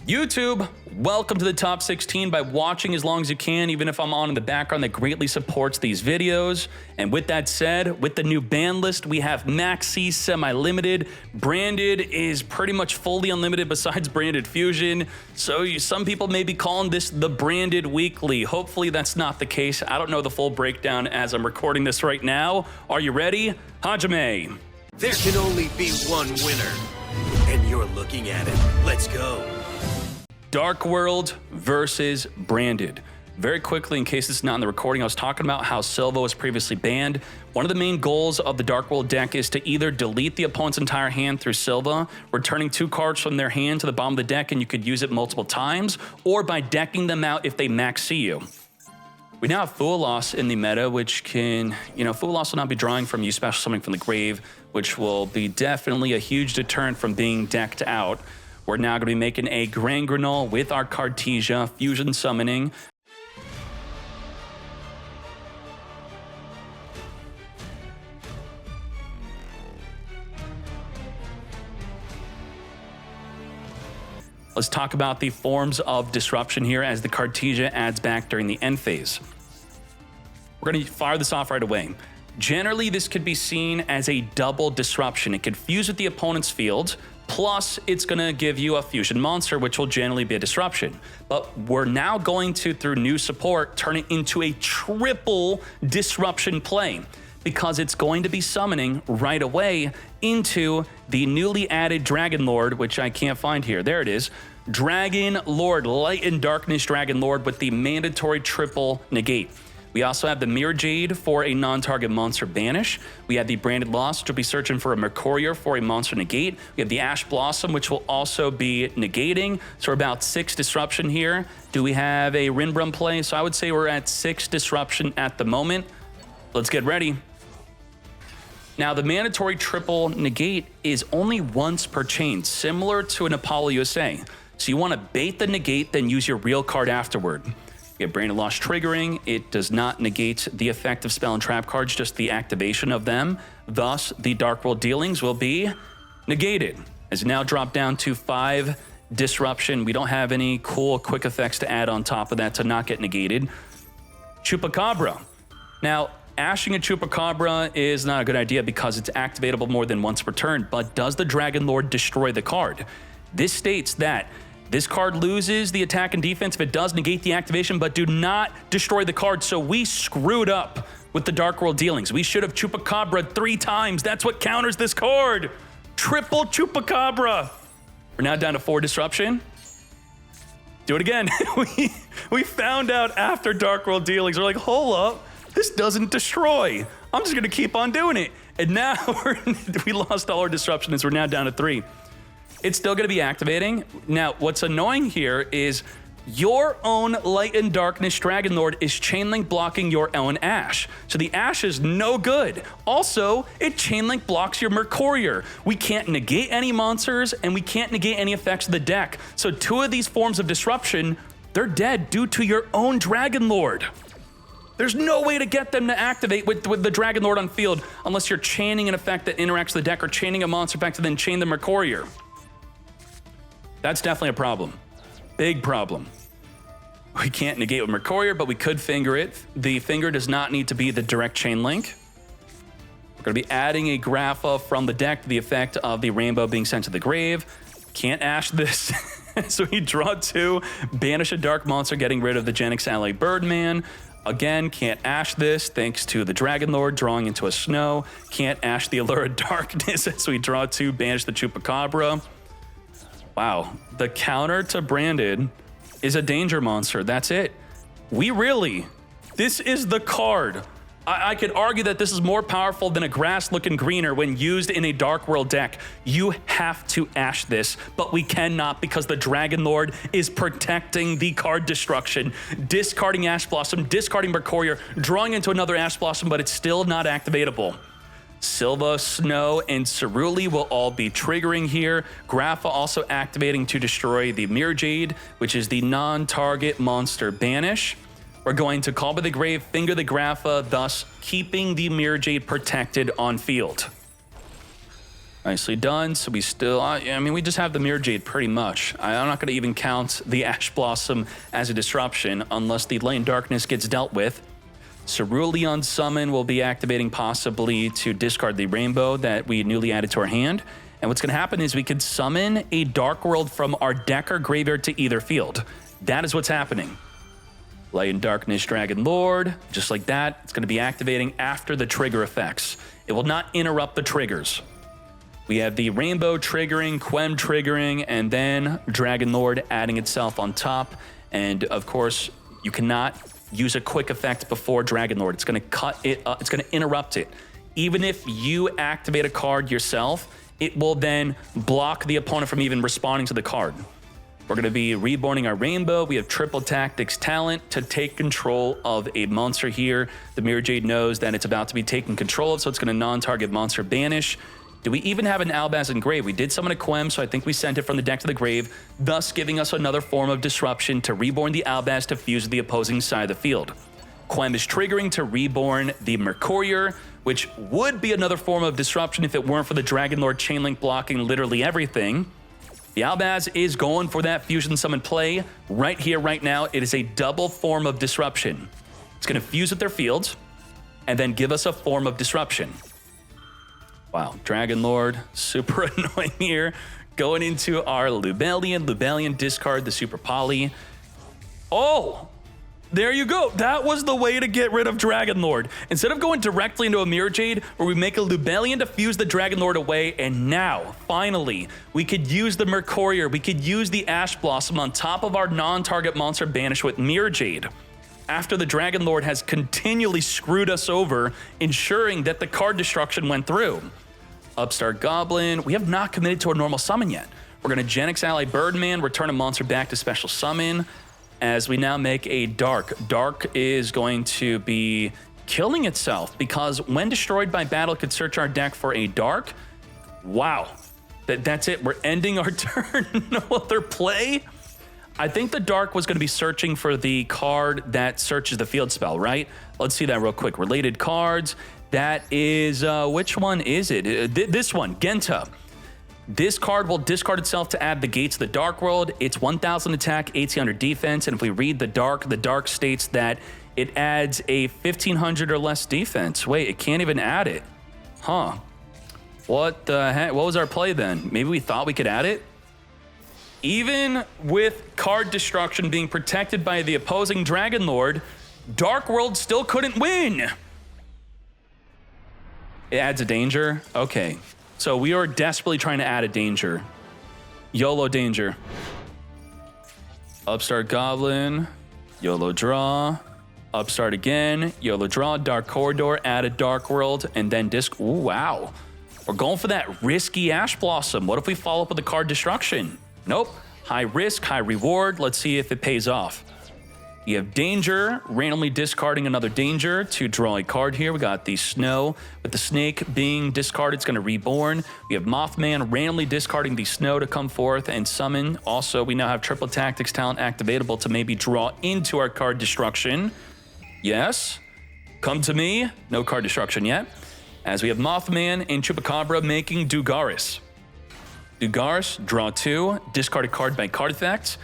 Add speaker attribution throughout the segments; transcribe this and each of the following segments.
Speaker 1: YouTube, welcome to the top 16 by watching as long as you can, even if I'm on in the background. That greatly supports these videos. And with that said, with the new ban list, we have Maxx semi-limited. Branded is pretty much fully unlimited besides branded fusion. So some people may be calling this the branded weekly. Hopefully that's not the case. I don't know the full breakdown as I'm recording this right now. Are you ready? Hajime.
Speaker 2: There can only be one winner, and you're looking at it. Let's go.
Speaker 1: Dark World versus Branded. Very quickly, in case it's not in the recording, I was talking about how Silva was previously banned. One of the main goals of the Dark World deck is to either delete the opponent's entire hand through Silva, returning 2 cards from their hand to the bottom of the deck and you could use it multiple times, or by decking them out if they max you. We now have Fool Loss in the meta, which can, Fool Loss will not be drawing from you special summoning from the grave, which will be definitely a huge deterrent from being decked out. We're now going to be making a Grand Granule with our Cartesia fusion summoning. Let's talk about the forms of disruption here as the Cartesia adds back during the end phase. We're going to fire this off right away. Generally, this could be seen as a double disruption. It could fuse with the opponent's field, plus it's going to give you a fusion monster, which will generally be a disruption. But we're now going to, through new support, turn it into a triple disruption play, because it's going to be summoning right away into the newly added Dragon Lord, which I can't find here. There it is. Dragon Lord, Light and Darkness Dragon Lord with the mandatory triple negate. We also have the Mirror Jade for a non-target monster banish. We have the Branded Lost, which will be searching for a Mercurier for a monster negate. We have the Ash Blossom, which will also be negating. So we're about 6 disruption here. Do we have a Rinbrum play? So I would say we're at 6 disruption at the moment. Let's get ready. Now, the mandatory triple negate is only once per chain, similar to an Apollo USA. So you want to bait the negate, then use your real card afterward. We have Branded Lost triggering. It does not negate the effect of spell and trap cards, just the activation of them. Thus, the Dark World dealings will be negated. As now dropped down to 5 disruption. We don't have any cool quick effects to add on top of that to not get negated. Chupacabra. Now, ashing a Chupacabra is not a good idea because it's activatable more than once per turn, but does the Dragon Lord destroy the card? This states that this card loses the attack and defense if it does negate the activation, but do not destroy the card. So we screwed up with the Dark World dealings. We should have Chupacabra 3 times. That's what counters this card. Triple Chupacabra. We're now down to 4 disruption. Do it again. we found out after Dark World dealings. We're like, hold up, this doesn't destroy. I'm just gonna keep on doing it. And now we lost all our disruption as we're now down to 3. It's still going to be activating. Now, what's annoying here is your own Light and Darkness Dragon Lord is chainlink blocking your own Ash. So the Ash is no good. Also, it chainlink blocks your Mercurier. We can't negate any monsters, and we can't negate any effects of the deck. So 2 of these forms of disruption, they're dead due to your own Dragon Lord. There's no way to get them to activate with the Dragon Lord on field unless you're chaining an effect that interacts with the deck or chaining a monster effect to then chain the Mercurier. That's definitely a problem. Big problem. We can't negate with Mercurier, but we could finger it. The finger does not need to be the direct chain link. We're going to be adding a Grapha from the deck to the effect of the rainbow being sent to the grave. Can't ash this. So we draw 2, banish a dark monster, getting rid of the Genix Ally Birdman. Again, can't ash this thanks to the Dragon Lord drawing into a snow. Can't ash the Allure of Darkness as we draw 2, banish the Chupacabra. Wow, the counter to Branded is a danger monster. That's it. This is the card. I could argue that this is more powerful than a grass looking greener when used in a Dark World deck. You have to ash this, but we cannot because the Dragon Lord is protecting the card destruction. Discarding Ash Blossom, discarding Mercurier, drawing into another Ash Blossom, but it's still not activatable. Silva, Snow, and Ceruli will all be triggering here. Grapha also activating to destroy the Mirror Jade, which is the non-target monster banish. We're going to Call by the Grave, finger the Grapha, thus keeping the Mirror Jade protected on field. Nicely done. So we still, I mean, we just have the Mirror Jade pretty much. I'm not going to even count the Ash Blossom as a disruption unless the Light and Darkness gets dealt with. Cerulean Summon will be activating possibly to discard the Rainbow that we newly added to our hand. And what's going to happen is we could summon a Dark World from our deck or graveyard to either field. That is what's happening. Light and Darkness Dragon Lord, just like that. It's going to be activating after the trigger effects. It will not interrupt the triggers. We have the Rainbow triggering, Quem triggering, and then Dragon Lord adding itself on top. And of course, you cannot use a quick effect before Dragon Lord. It's going to cut it up. It's going to interrupt it. Even if you activate a card yourself, it will then block the opponent from even responding to the card. We're going to be reborning our Rainbow. We have triple tactics talent to take control of a monster here. The Mirror Jade knows that it's about to be taken control of, so it's going to non-target monster banish. Do we even have an Albaz in grave? We did summon a Quem, so I think we sent it from the deck to the grave, thus giving us another form of disruption to reborn the Albaz to fuse with the opposing side of the field. Quem is triggering to reborn the Mercurier, which would be another form of disruption if it weren't for the Dragon Lord Chainlink blocking literally everything. The Albaz is going for that fusion summon play right here, right now. It is a double form of disruption. It's going to fuse with their fields and then give us a form of disruption. Wow, Dragon Lord, super annoying here. Going into our Lubellion. Lubellion, discard the Super Poly. Oh, there you go. That was the way to get rid of Dragon Lord. Instead of going directly into a Mirror Jade, where we make a Lubellion to fuse the Dragon Lord away, and now, finally, we could use the Mercurier. We could use the Ash Blossom on top of our non-target monster banish with Mirror Jade. After the Dragon Lord has continually screwed us over, ensuring that the card destruction went through. Upstart Goblin. We have not committed to a normal summon yet. We're going to Gen X Ally Birdman, return a monster back to special summon, as we now make a Dark. Dark is going to be killing itself because when destroyed by battle, it could search our deck for a Dark. Wow. That's it. We're ending our turn. No other play. I think the Dark was going to be searching for the card that searches the field spell, right? Let's see that real quick. Related cards. That is, which one is it? This one, Genta. This card will discard itself to add the Gates of the Dark World. It's 1,000 attack, 1,800 defense, and if we read the Dark states that it adds a 1,500 or less defense. Wait, it can't even add it. Huh. What the heck? What was our play then? Maybe we thought we could add it? Even with card destruction being protected by the opposing Dragon Lord, Dark World still couldn't win. It adds a danger? Okay. So we are desperately trying to add a danger. YOLO danger. Upstart Goblin. YOLO draw. Upstart again. YOLO draw. Dark Corridor. Add a Dark World. And then disc. Ooh, wow. We're going for that risky Ash Blossom. What if we follow up with a card destruction? Nope. High risk, high reward. Let's see if it pays off. You have Danger, randomly discarding another Danger to draw a card here. We got the Snow. With the Snake being discarded, it's going to reborn. We have Mothman, randomly discarding the Snow to come forth and summon. Also, we now have Triple Tactics talent activatable to maybe draw into our card destruction. Yes. Come to me. No card destruction yet. As we have Mothman and Chupacabra making Dugaris. Dugaris, draw 2, discard a card by card effect.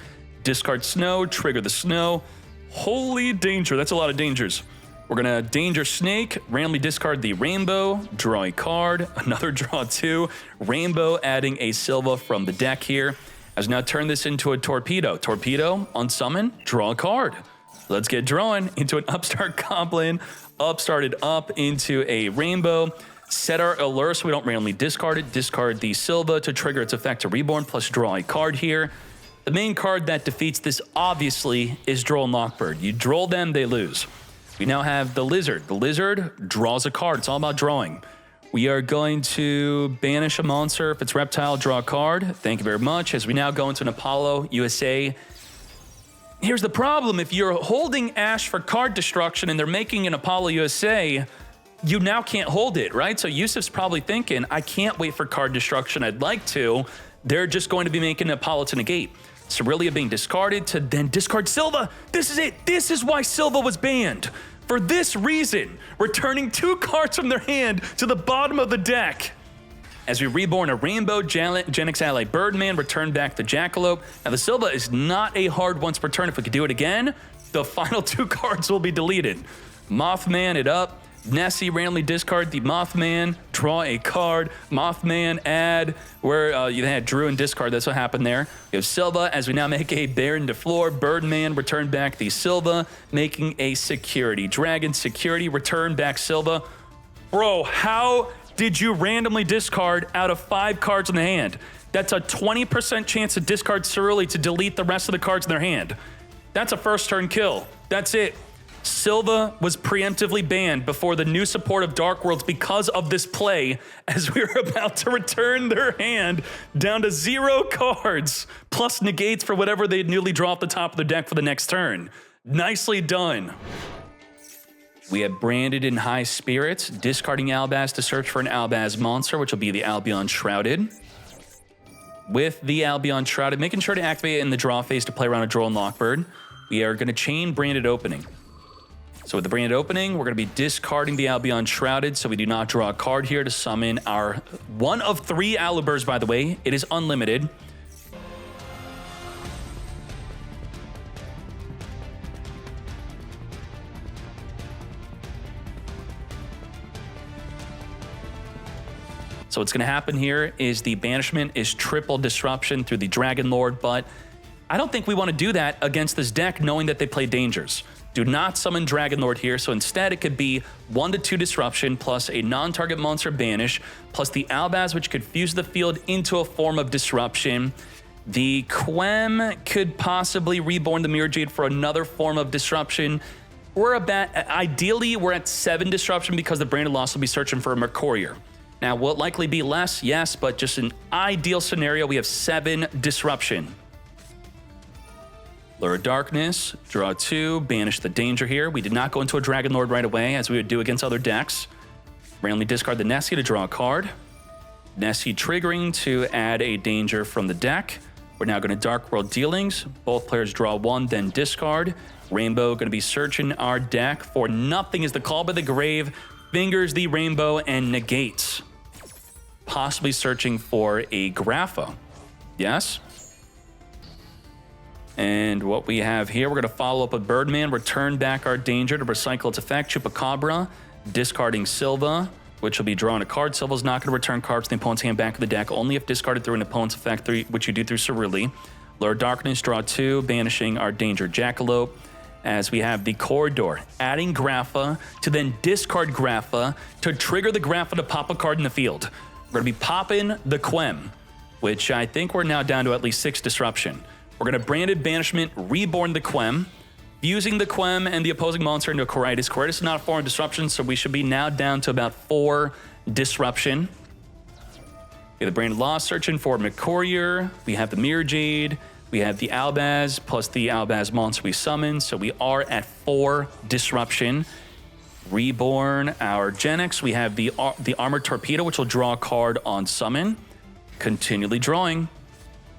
Speaker 1: Discard Snow, trigger the Snow. Holy danger, that's a lot of dangers. We're gonna Danger Snake, randomly discard the Rainbow, draw a card, another draw 2, Rainbow adding a Silva from the deck here. As now turn this into a Torpedo. Torpedo, unsummon, draw a card. Let's get drawing into an Upstart Goblin, upstarted up into a Rainbow. Set our Allure so we don't randomly discard it. Discard the Silva to trigger its effect to reborn, plus draw a card here. The main card that defeats this, obviously, is Droll and Lockbird. You droll them, they lose. We now have the Lizard. The Lizard draws a card. It's all about drawing. We are going to banish a monster. If it's Reptile, draw a card. Thank you very much. As we now go into an Apollo USA. Here's the problem. If you're holding Ash for card destruction and they're making an Apollo USA, you now can't hold it, right? So Yusuf's probably thinking, I can't wait for card destruction. I'd like to. They're just going to be making an Apollo to negate. Cerulean being discarded to then discard Silva. This is it. This is why Silva was banned. For this reason, returning 2 cards from their hand to the bottom of the deck. as we reborn a Rainbow Genix ally Birdman, return back the Jackalope. Now the Silva is not a hard once per turn. If we could do it again, the final 2 cards will be deleted. Mothman it up. Nessie, randomly discard the Mothman, draw a card. Mothman, add, where you had Drew and discard. That's what happened there. We have Silva as we now make a Baron to floor. Birdman, return back the Silva, making a Security. Dragon, Security, return back Silva. Bro, how did you randomly discard out of 5 cards in the hand? That's a 20% chance to discard Cerulean to delete the rest of the cards in their hand. That's a first turn kill. That's it. Silva was preemptively banned before the new support of Dark Worlds because of this play, as we were about to return their hand down to 0 cards, plus negates for whatever they'd newly draw off the top of their deck for the next turn. Nicely done. We have Branded in high spirits, discarding Albaz to search for an Albaz monster, which will be the Albion Shrouded. With the Albion Shrouded, making sure to activate it in the draw phase to play around a Droll and Lockbird, we are going to chain Branded Opening. So with the Branded Opening, we're going to be discarding the Albion Shrouded, so we do not draw a card here to summon our 1 of 3 Alubers, by the way. It is unlimited. So what's going to happen here is the banishment is triple disruption through the Dragon Lord, but I don't think we want to do that against this deck knowing that they play dangers. Do not summon Dragon Lord here, so instead it could be 1 to 2 disruption plus a non-target monster banish plus the Albaz, which could fuse the field into a form of disruption. The Quem could possibly reborn the Mirror Jade for another form of disruption. Ideally, we're at 7 disruption because the Branded Lost will be searching for a Mercurier. Now, will it likely be less? Yes, but just an ideal scenario, we have 7 disruption. Lure of Darkness, draw 2, banish the danger here. We did not go into a Dragon Lord right away, as we would do against other decks. Randomly discard the Nessie to draw a card. Nessie triggering to add a danger from the deck. We're now going to Dark World Dealings. Both players draw 1, then discard. Rainbow going to be searching our deck for nothing as the Call by the Grave fingers the Rainbow and negates. Possibly searching for a Grapha. Yes? And what we have here, we're going to follow up with Birdman, return back our danger to recycle its effect, Chupacabra, discarding Silva, which will be drawing a card. Silva's not going to return cards from the opponent's hand back of the deck, only if discarded through an opponent's effect, which you do through Cerulean. Lure of Darkness, draw 2, banishing our danger Jackalope, as we have the Corridor, adding Grapha to then discard Grapha to trigger the Grapha to pop a card in the field. We're going to be popping the Quem, which I think we're now down to at least 6 disruption. We're going to Branded Banishment, reborn the Quem, fusing the Quem and the opposing monster into a Coritis. Coritis is not a form of disruption, so we should be now down to about 4 disruption. We have the Branded Lost searching for Mercurier. We have the Mirror Jade. We have the Albaz plus the Albaz monster we summoned, so we are at 4 disruption. Reborn our Genix. We have the Armored Torpedo, which will draw a card on summon. Continually drawing.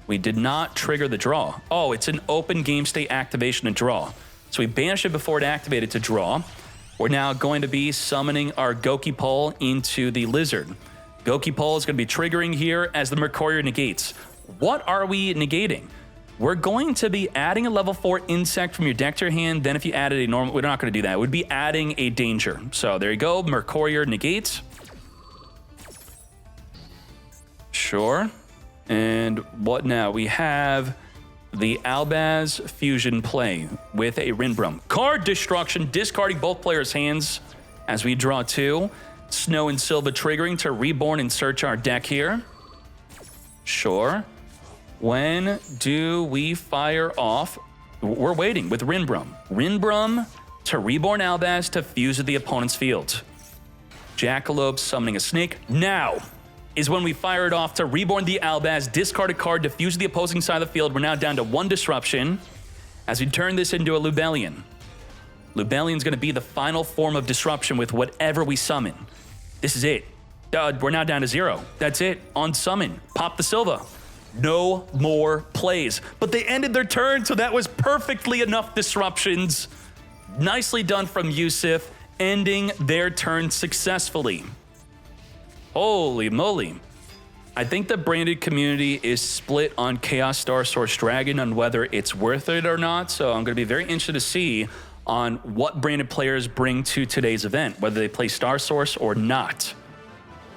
Speaker 1: We did not trigger the draw. Oh, it's an open game state activation and draw. So we banished it before it activated to draw. We're now going to be summoning our Goki Pole into the Lizard. Goki Pole is going to be triggering here as the Mercurier negates. What are we negating? We're going to be adding a level 4 insect from your deck to your hand. Then if you added a normal, we're not going to do that. We'd be adding a danger. So there you go, Mercurier negates. Sure. And what now? We have the Albaz Fusion play with a Rinbrum. Card destruction, discarding both players' hands as we draw 2. Snow and Silva triggering to reborn and search our deck here. Sure. When do we fire off? We're waiting with Rinbrum. Rinbrum to reborn Albaz to fuse with the opponent's field. Jackalope summoning a snake. Now is when we fire it off to reborn the Albaz, discard a card, defuse the opposing side of the field. We're now down to 1 disruption as we turn this into a Lubellion. Lubellion's going to be the final form of disruption with whatever we summon. This is it. We're now down to 0. That's it. On summon. Pop the Silva. No more plays. But they ended their turn, so that was perfectly enough disruptions. Nicely done from Yusuf, ending their turn successfully. Holy moly. I think the branded community is split on Chaos Star Source Dragon on whether it's worth it or not. So I'm going to be very interested to see on what branded players bring to today's event, whether they play Star Source or not.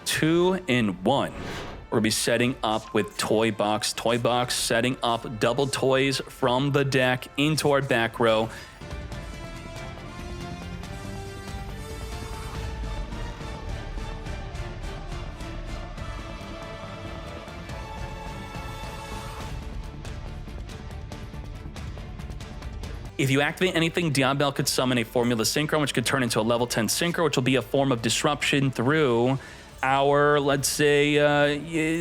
Speaker 1: 2 in 1. We're going to be setting up with Toy Box. Toy Box setting up double toys from the deck into our back row. If you activate anything, Diabel could summon a Formula Synchro, which could turn into a level 10 Synchro, which will be a form of disruption through our, let's say,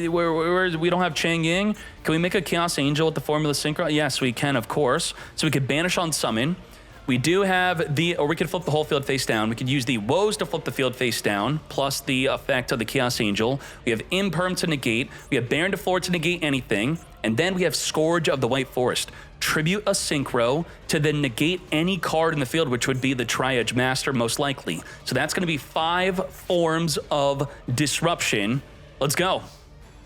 Speaker 1: we don't have Chang Ying. Can we make a Chaos Angel with the Formula Synchro? Yes, we can, of course. So we could banish on summon. We do have or we could flip the whole field face down. We could use the Woes to flip the field face down, plus the effect of the Chaos Angel. We have Imperm to negate. We have Baron de Floor to negate anything. And then we have Scourge of the White Forest. Tribute a Synchro to then negate any card in the field, which would be the Tri-Edge Master most likely. So that's going to be 5 forms of disruption. Let's go.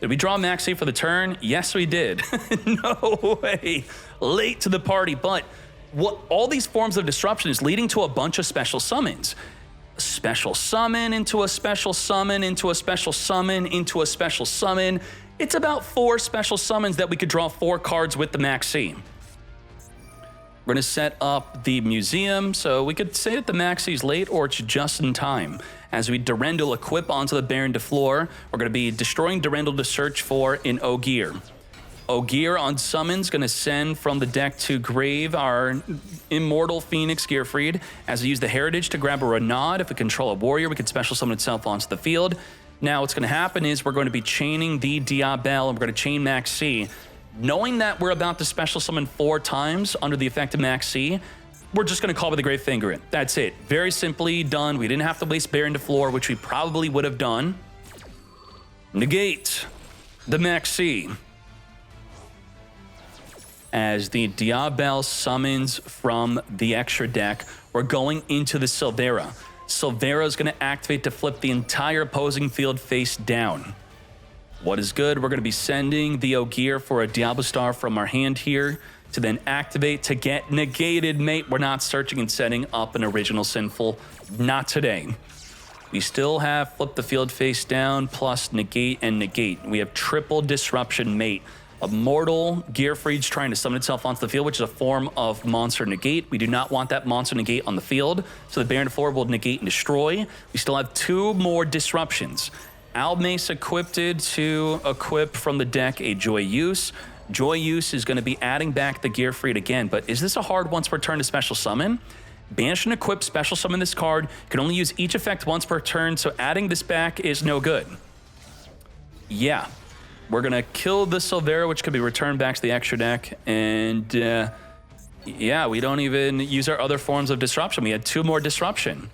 Speaker 1: Did we draw Maxx for the turn? Yes, we did. No way. Late to the party, but what all these forms of disruption is leading to a bunch of special summons. Special summon into a special summon into a special summon into a special summon. It's about 4 special summons that we could draw 4 cards with the Maxx. We're going to set up the museum, so we could say that the Maxx is late or it's just in time. As we Durendal equip onto the Baron de Floor, we're going to be destroying Durendal to search for an Ogier. Ogier on summons, going to send from the deck to grave our Immortal Phoenix Gearfried. As we use the Heritage to grab a Renaud, if we control a warrior, we could special summon itself onto the field. Now what's going to happen is we're going to be chaining the Diabel, and we're going to chain Maxx. Knowing that we're about to special summon 4 times under the effect of Maxx, we're just going to call with the Great Finger in. That's it. Very simply done. We didn't have to waste Baron de Floor, which we probably would have done. Negate the Maxx. As the Diabel summons from the extra deck, we're going into the Silvera. Silvera is going to activate to flip the entire opposing field face down. What is good? We're going to be sending the Ogier for a Diablo Star from our hand here to then activate to get negated, mate. We're not searching and setting up an original Sinful. Not today. We still have flip the field face down plus negate and negate. We have triple disruption, mate. Immortal Gearfried's trying to summon itself onto the field, which is a form of monster negate. We do not want that monster negate on the field, so the Baron de Floor will negate and destroy. We still have 2 more disruptions. Almace equipped to equip from the deck a Joy Use. Joy Use is going to be adding back the Gearfried again, but is this a hard once per turn to special summon? Banish and equip, special summon this card. You can only use each effect once per turn, so adding this back is no good. Yeah. We're going to kill the Silvera, which could be returned back to the extra deck. And yeah, we don't even use our other forms of disruption. We had 2 more disruption.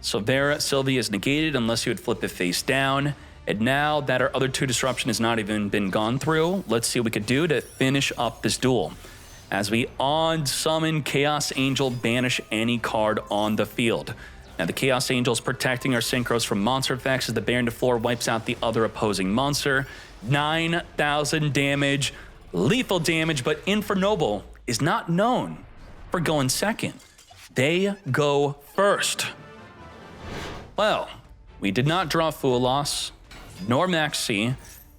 Speaker 1: Sylvia is negated unless you would flip it face down. And now that our other 2 disruption has not even been gone through, let's see what we could do to finish up this duel. As we on-summon Chaos Angel, banish any card on the field. Now the Chaos Angel is protecting our synchros from monster effects as the Baron de Floor wipes out the other opposing monster. 9,000 damage, lethal damage, but Infernoble is not known for going second. They go first. Well, we did not draw Foolos, nor Maxx.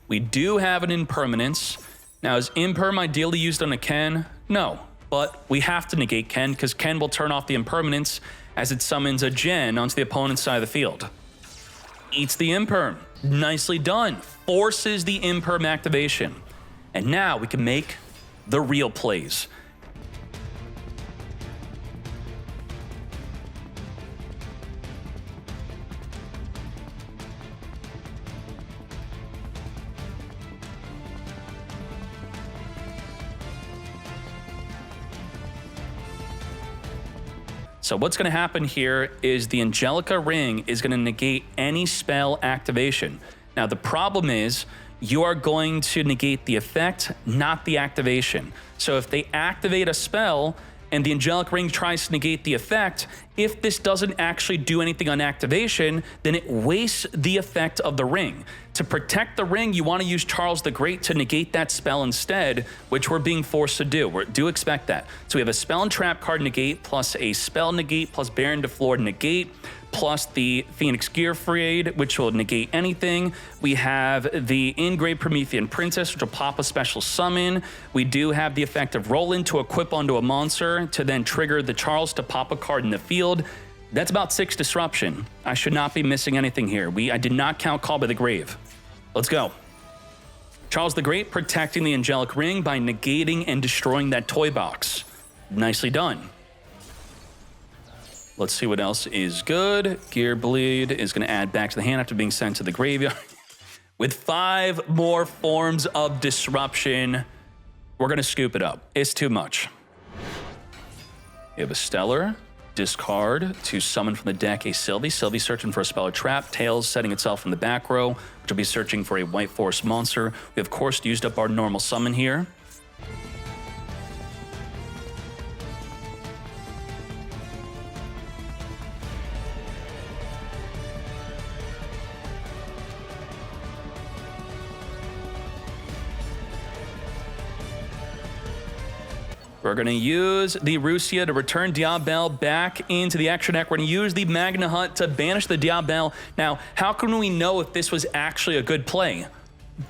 Speaker 1: We do have an Impermanence. Now, is Imperm ideally used on a Ken? No, but we have to negate Ken because Ken will turn off the Impermanence as it summons a Gen onto the opponent's side of the field. Eats the Imperm. Nicely done. Forces the Imperm activation. And now we can make the real plays. So what's going to happen here is the Angelica Ring is going to negate any spell activation. Now the problem is you are going to negate the effect, not the activation. So if they activate a spell and the Angelic Ring tries to negate the effect, if this doesn't actually do anything on activation, then it wastes the effect of the ring. To protect the ring, you want to use Charles the Great to negate that spell instead, which we're being forced to do. We do expect that. So we have a spell and trap card negate, plus a spell negate, plus Baron de Flor negate, plus the Phoenix Gearfried, which will negate anything. We have the Ingrave Promethean Princess, which will pop a special summon. We do have the effect of Roll-In to equip onto a monster to then trigger the Charles to pop a card in the field. That's about 6 disruption. I should not be missing anything here. I did not count Call by the Grave. Let's go. Charles the Great protecting the Angelic Ring by negating and destroying that toy box. Nicely done. Let's see what else is good. Gear Bleed is going to add back to the hand after being sent to the graveyard. With 5 more forms of disruption, we're going to scoop it up. It's too much. We have a Stellar. Discard to summon from the deck a Sylvie. Sylvie searching for a spell or trap. Tails setting itself in the back row, which will be searching for a White Forest monster. We, of course, used up our normal summon here. We're going to use the Rusia to return Diabell back into the extra deck. We're going to use the Magna Hut to banish the Diabell. Now, how can we know if this was actually a good play?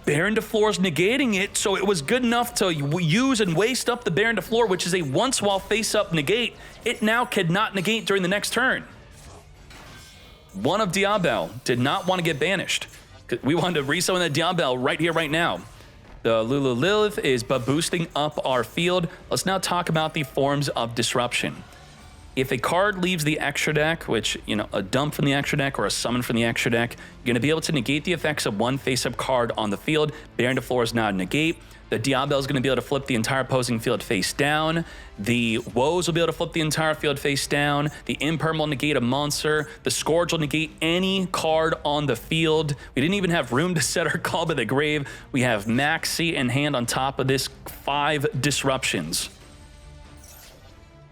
Speaker 1: Baron de Flor's negating it, so it was good enough to use and waste up the Baron de Flor, which is a once while face-up negate. It now cannot negate during the next turn. One of Diabell did not want to get banished. We wanted to resummon that Diabell right here, right now. The Lulu Lilith is boosting up our field. Let's now talk about the forms of disruption. If a card leaves the extra deck, which, a dump from the extra deck or a summon from the extra deck, you're going to be able to negate the effects of one face-up card on the field. Baron de Flor is not a negate. The Diabell is going to be able to flip the entire opposing field face down. The Woes will be able to flip the entire field face down. The Imperm will negate a monster. The Scourge will negate any card on the field. We didn't even have room to set our Call by the Grave. We have Maxx in hand on top of this 5 disruptions.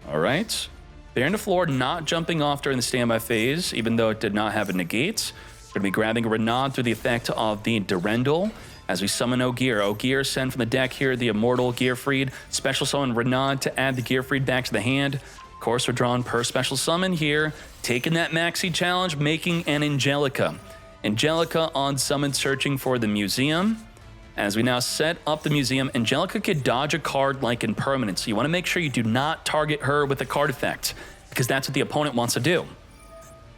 Speaker 1: All right. Baron de Flor not jumping off during the standby phase, even though it did not have a negate. We're going to be grabbing a Renaud through the effect of the Durendal. As we summon Ogier. Ogier send from the deck here the Immortal Gearfried. Special summon Renaud to add the Gearfried back to the hand. Of course, we're drawn per special summon here. Taking that Maxi challenge, making an Angelica. Angelica on summon searching for the museum. As we now set up the museum, Angelica could dodge a card like Impermanence. So you want to make sure you do not target her with a card effect, because that's what the opponent wants to do.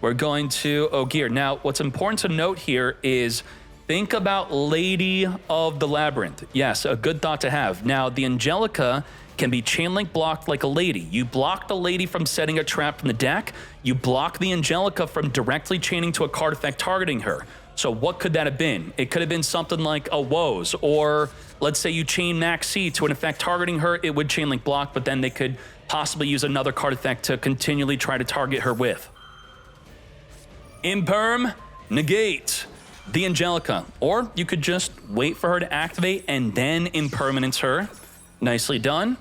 Speaker 1: We're going to Ogier. Now, what's important to note here is think about Lady of the Labyrinth. Yes, a good thought to have. Now, the Angelica can be chain link blocked like a lady. You block the lady from setting a trap from the deck. You block the Angelica from directly chaining to a card effect targeting her. So what could that have been? It could have been something like a Woes, or let's say you chain Maxx to an effect targeting her. It would chain link block, but then they could possibly use another card effect to continually try to target her with. Imperm, negate the Angelica, or you could just wait for her to activate and then impermanence her. Nicely done.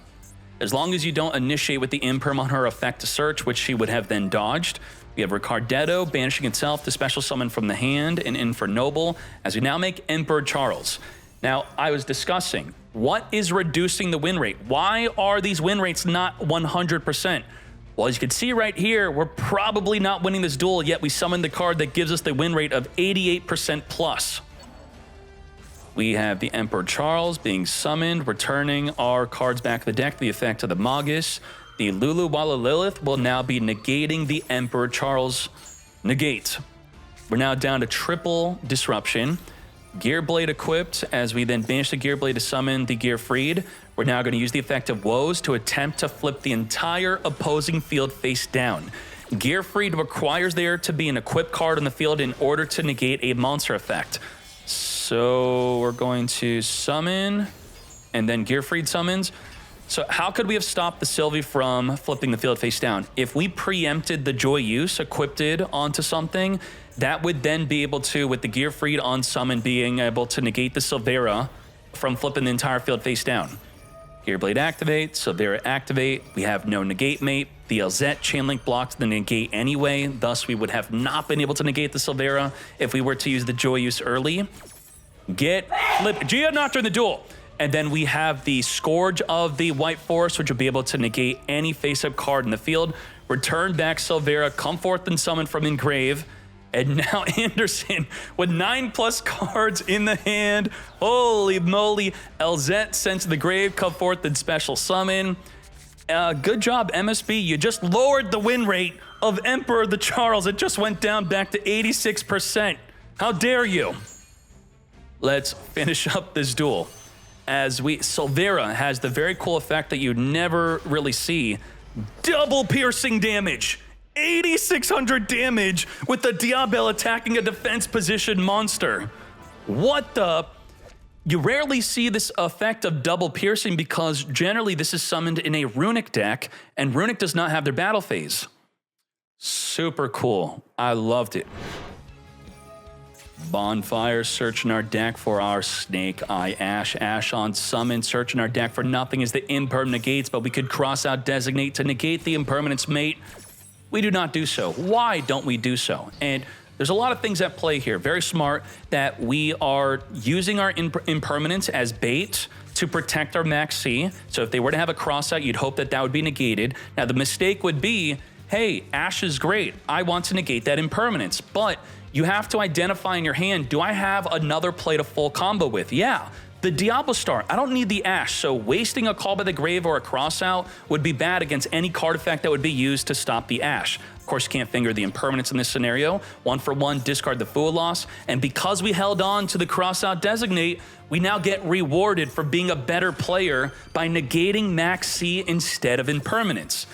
Speaker 1: As long as you don't initiate with the Imperm on her effect to search, which she would have then dodged. We have Ricardetto banishing itself to special summon from the hand in Infernoble, as we now make Emperor Charles. Now, I was discussing, what is reducing the win rate? Why are these win rates not 100%? Well, as you can see right here, we're probably not winning this duel, yet we summoned the card that gives us the win rate of 88% plus. We have the Emperor Charles being summoned, returning our cards back to the deck, the effect of the Magus. The Lulu Walla Lilith will now be negating the Emperor Charles negate. We're now down to triple disruption. Gearblade equipped, as we then banish the Gearblade to summon the Gearfried. We're now going to use the effect of Woes to attempt to flip the entire opposing field face down. Gearfried requires there to be an equipped card on the field in order to negate a monster effect. So we're going to summon, and then Gearfried summons. So how could we have stopped the Sylvie from flipping the field face down? If we preempted the Joy Use, equipped it onto something, that would then be able to, with the Gearfried on summon, being able to negate the Silvera from flipping the entire field face down. Gearblade activate, Silvera activate. We have no negate mate. The LZ chainlink blocks the negate anyway, thus we would have not been able to negate the Silvera if we were to use the Joy use early. Get flip, Gia not during the duel. And then we have the Scourge of the White Forest, which will be able to negate any face-up card in the field. Return back Silvera, come forth and summon from Engrave. And now Anderson with 9+ cards in the hand. Holy moly. LZ sent to the grave, come forth and special summon. Good job, MSB. You just lowered the win rate of Emperor the Charles. It just went down back to 86%. How dare you? Let's finish up this duel. As Silvera has the very cool effect that you never really see. Double piercing damage. 8,600 damage with the Diabel attacking a defense position monster. What the? You rarely see this effect of double piercing because generally this is summoned in a Runic deck, and Runic does not have their battle phase. Super cool. I loved it. Bonfire, searching our deck for our Snake Eye Ash. Ash on summon, searching our deck for nothing as the imperm negates, but we could cross out Designate to negate the impermanence mate. We do not do so. Why don't we do so? And there's a lot of things at play here. Very smart that we are using our impermanence as bait to protect our Maxx. So if they were to have a crossout, you'd hope that that would be negated. Now the mistake would be, hey, Ash is great. I want to negate that impermanence. But you have to identify in your hand, do I have another play to full combo with? Yeah. The Diablo Star, I don't need the Ash, so wasting a Call by the Grave or a crossout would be bad against any card effect that would be used to stop the Ash. Of course, you can't finger the impermanence in this scenario. 1-for-1, discard the Fool Loss, and because we held on to the crossout Designate, we now get rewarded for being a better player by negating Maxx instead of impermanence.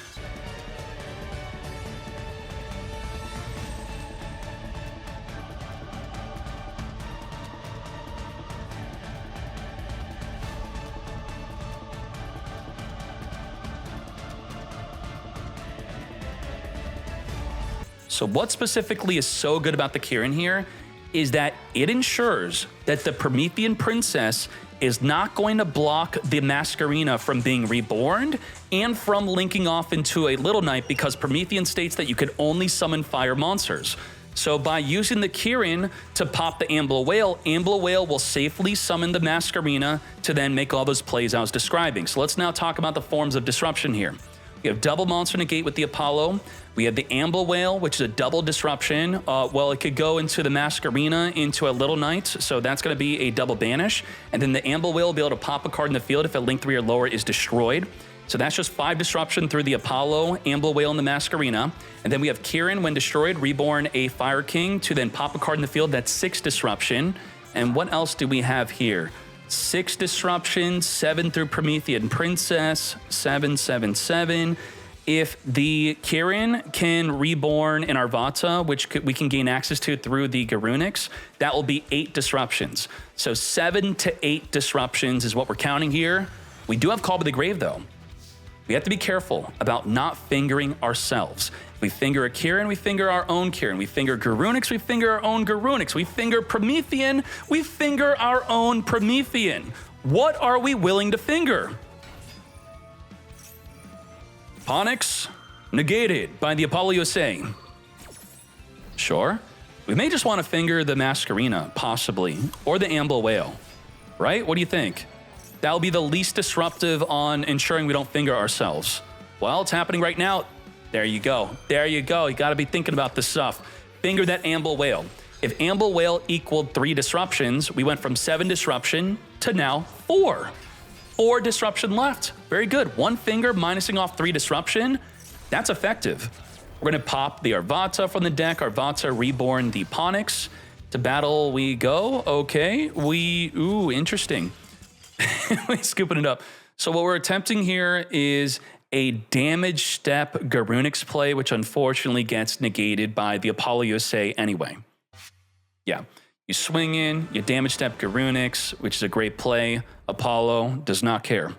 Speaker 1: So what specifically is so good about the Kirin here is that it ensures that the Promethean Princess is not going to block the Masquerena from being reborn and from linking off into a Little Knight because Promethean states that you could only summon fire monsters. So by using the Kirin to pop the Ambler Whale will safely summon the Masquerena to then make all those plays I was describing. So let's now talk about the forms of disruption here. We have double monster negate with the Apollo. We have the Ambler Whale, which is a double disruption. Well, it could go into the Masquerena into a Little Knight, so that's going to be a double banish. And then the Ambler Whale will be able to pop a card in the field if a link 3 or lower is destroyed. So that's just 5 disruption through the Apollo, Ambler Whale, and the Masquerena. And then we have Kirin, when destroyed, reborn a Fire King to then pop a card in the field. That's 6 disruption. And what else do we have here? 6 disruption, 7 through Promethean Princess, 7, 7, 7. If the Kirin can reborn an Arvata, which we can gain access to through the Garunix, that will be 8 disruptions. So 7 to 8 disruptions is what we're counting here. We do have Call by the Grave, though. We have to be careful about not fingering ourselves. If we finger a Kirin, we finger our own Kirin. We finger Garunix, we finger our own Garunix. We finger Promethean, we finger our own Promethean. What are we willing to finger? Ponix, negated by the Apollo USA. Sure. We may just want to finger the Masquerena, possibly, or the Ambler Whale, right? What do you think? That'll be the least disruptive on ensuring we don't finger ourselves. Well, it's happening right now. There you go. There you go. You got to be thinking about this stuff. Finger that Ambler Whale. If Ambler Whale equaled 3 disruptions, we went from 7 disruption to now 4. 4 disruption left. Very good. 1 finger minusing off 3 disruption. That's effective. We're going to pop the Arvata from the deck. Arvata reborn the Ponix. To battle we go. Okay. Ooh, interesting. We're scooping it up. So what we're attempting here is a damage step Garunix play, which unfortunately gets negated by the Apollo USA anyway. Yeah. You swing in, you damage step Garunix, which is a great play. Apollo does not care.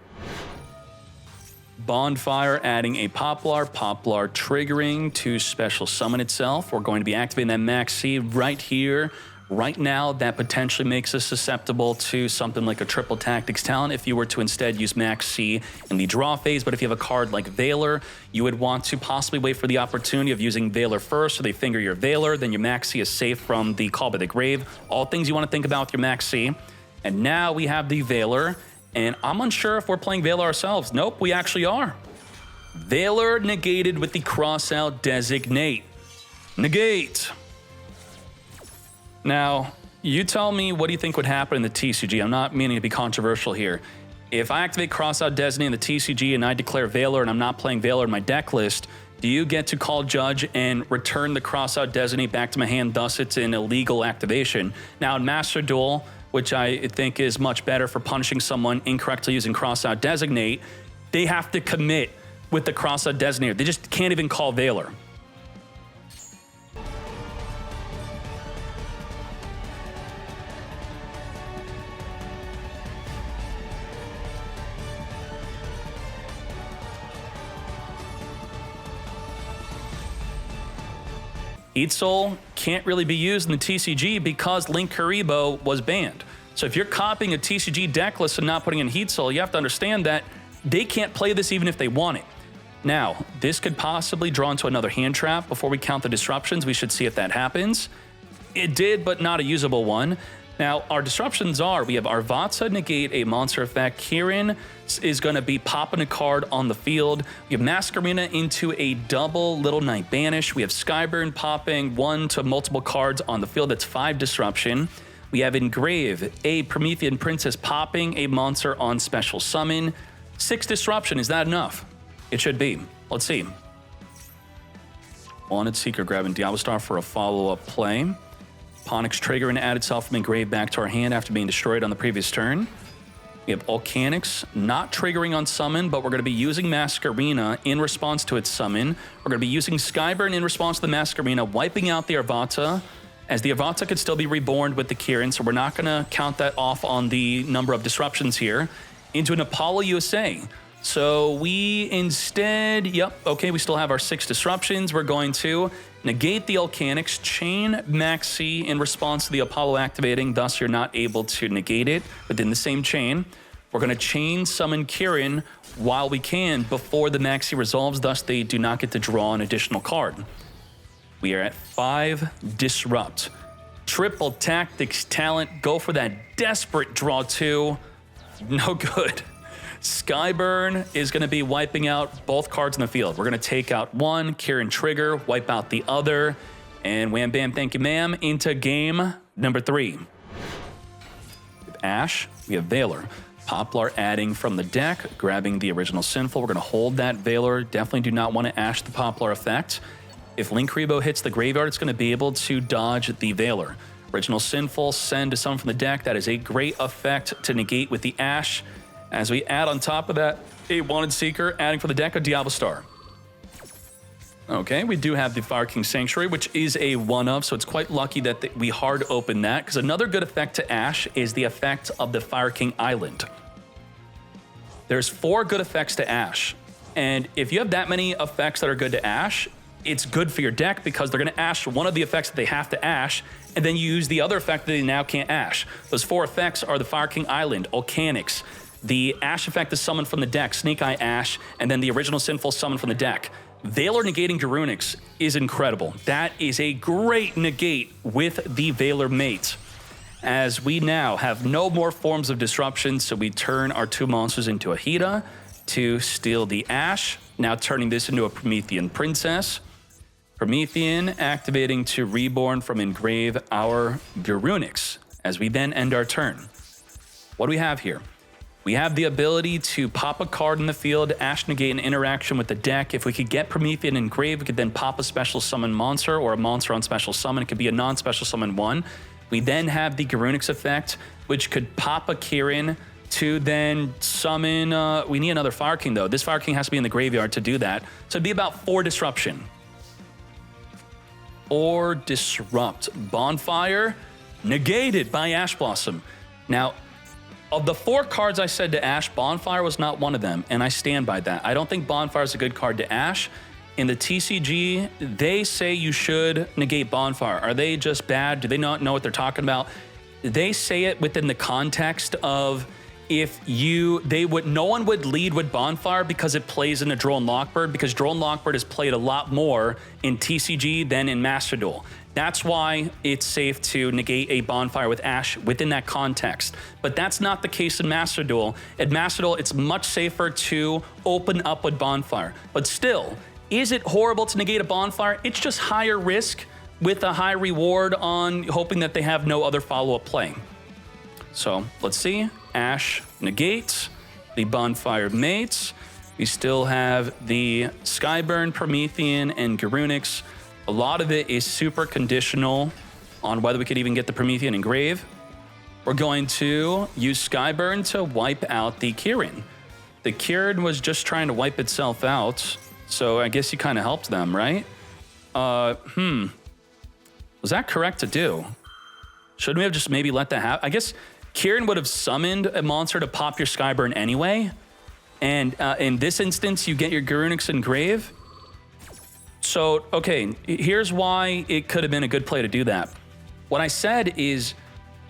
Speaker 1: Bonfire adding a Poplar triggering to special summon itself. We're going to be activating that Maxx right here, Right now, that potentially makes us susceptible to something like a triple tactics talent if you were to instead use Maxx in the draw phase. But if you have a card like Valor, you would want to possibly wait for the opportunity of using Valor first, so they finger your Valor, then your Maxx is safe from the Call by the Grave. All things you want to think about with your Maxx. And now we have the Valor, and I'm unsure if we're playing Valor ourselves. Nope, we actually are. Valor negated with the Crossout Designate. Negate. Now, you tell me, what do you think would happen in the TCG? I'm not meaning to be controversial here. If I activate Crossout Designate in the TCG and I declare Valor and I'm not playing Valor in my deck list, do you get to call Judge and return the Crossout Designate back to my hand, thus it's an illegal activation? Now, in Master Duel, which I think is much better for punishing someone incorrectly using Crossout Designate, they have to commit with the Crossout Designator. They just can't even call Valor. Heat Soul can't really be used in the TCG because Link Karibo was banned. So if you're copying a TCG deck list and not putting in Heat Soul, you have to understand that they can't play this even if they want it. Now, this could possibly draw into another hand trap. Before we count the disruptions, we should see if that happens. It did, but not a usable one. Now, our disruptions are, we have Arvata negate a monster effect. Kirin is going to be popping a card on the field. We have Masquerena into a double Little Knight banish. We have Skyburn popping 1 to multiple cards on the field. That's 5 disruption. We have Engrave, a Promethean Princess popping a monster on special summon. 6 disruption, is that enough? It should be. Let's see. Wanted Seeker grabbing Diablo Star for a follow-up play. Ponix trigger and add itself from Engrave back to our hand after being destroyed on the previous turn. We have Volcanics not triggering on summon, but we're going to be using Masquerena in response to its summon. We're going to be using Skyburn in response to the Masquerena, wiping out the Arvata, as the Arvata could still be reborn with the Kirin, so we're not going to count that off on the number of disruptions here, into an Apollo USA. So we instead, okay, we still have our 6 disruptions. We're going to negate the Volcanics, chain Maxx in response to the Apollo activating, thus you're not able to negate it within the same chain. We're going to chain summon Kirin while we can before the Maxx resolves, thus they do not get to draw an additional card. We are at 5 disrupt. Triple tactics talent, go for that desperate draw 2. No good. Skyburn is going to be wiping out both cards in the field. We're going to take out 1, Kirin trigger, wipe out the other, and wham bam, thank you ma'am, into game number 3. We have Ash, we have Valor. Poplar adding from the deck, grabbing the original Sinful. We're going to hold that Valor. Definitely do not want to Ash the Poplar effect. If Link Karibo hits the graveyard, it's going to be able to dodge the Valor. Original Sinful, send to summon from the deck. That is a great effect to negate with the Ash. As we add on top of that, a Wanted Seeker, adding for the deck a Diablo Star. Okay, we do have the Fire King Sanctuary, which is a one-of, so it's quite lucky that we hard open that, because another good effect to Ash is the effect of the Fire King Island. There's 4 good effects to Ash, and if you have that many effects that are good to Ash, it's good for your deck because they're going to Ash one of the effects that they have to Ash, and then you use the other effect that they now can't Ash. Those 4 effects are the Fire King Island, Volcanics, the Ash effect is summoned from the deck, Snake Eye Ash, and then the original Sinful summoned from the deck. Valor negating Garunix is incredible. That is a great negate with the Valor mate. As we now have no more forms of disruption, so we turn our 2 monsters into a Hida to steal the Ash, now turning this into a Promethean Princess. Promethean activating to reborn from Engrave our Garunix, as we then end our turn. What do we have here? We have the ability to pop a card in the field, Ash negate an interaction with the deck. If we could get Promethean Engrave, we could then pop a special summon monster or a monster on special summon. It could be a non-special summon one. We then have the Garunix effect, which could pop a Kirin to then summon... we need another Fire King, though. This Fire King has to be in the graveyard to do that. So it'd be about 4 disruption. Or disrupt. Bonfire negated by Ash Blossom. Now, of the 4 cards I said to Ash, Bonfire was not one of them, and I stand by that. I don't think Bonfire is a good card to Ash. In the TCG, they say you should negate Bonfire. Are they just bad? Do they not know what they're talking about? They say it within the context of no one would lead with Bonfire because it plays in a Duel and Lockbird, because Duel and Lockbird is played a lot more in TCG than in Master Duel. That's why it's safe to negate a Bonfire with Ash within that context. But that's not the case in Master Duel. At Master Duel, it's much safer to open up with Bonfire. But still, is it horrible to negate a Bonfire? It's just higher risk with a high reward on hoping that they have no other follow-up play. So let's see. Ash negates the Bonfire mates. We still have the Skyburn, Promethean, and Garunix. A lot of it is super conditional on whether we could even get the Promethean Engrave. We're going to use Skyburn to wipe out the Kirin. The Kirin was just trying to wipe itself out, so I guess you kind of helped them, right? Was that correct to do? Shouldn't we have just maybe let that happen? I guess Kirin would have summoned a monster to pop your Skyburn anyway. And in this instance, you get your Garunix Engrave. So, okay, here's why it could have been a good play to do that. What I said is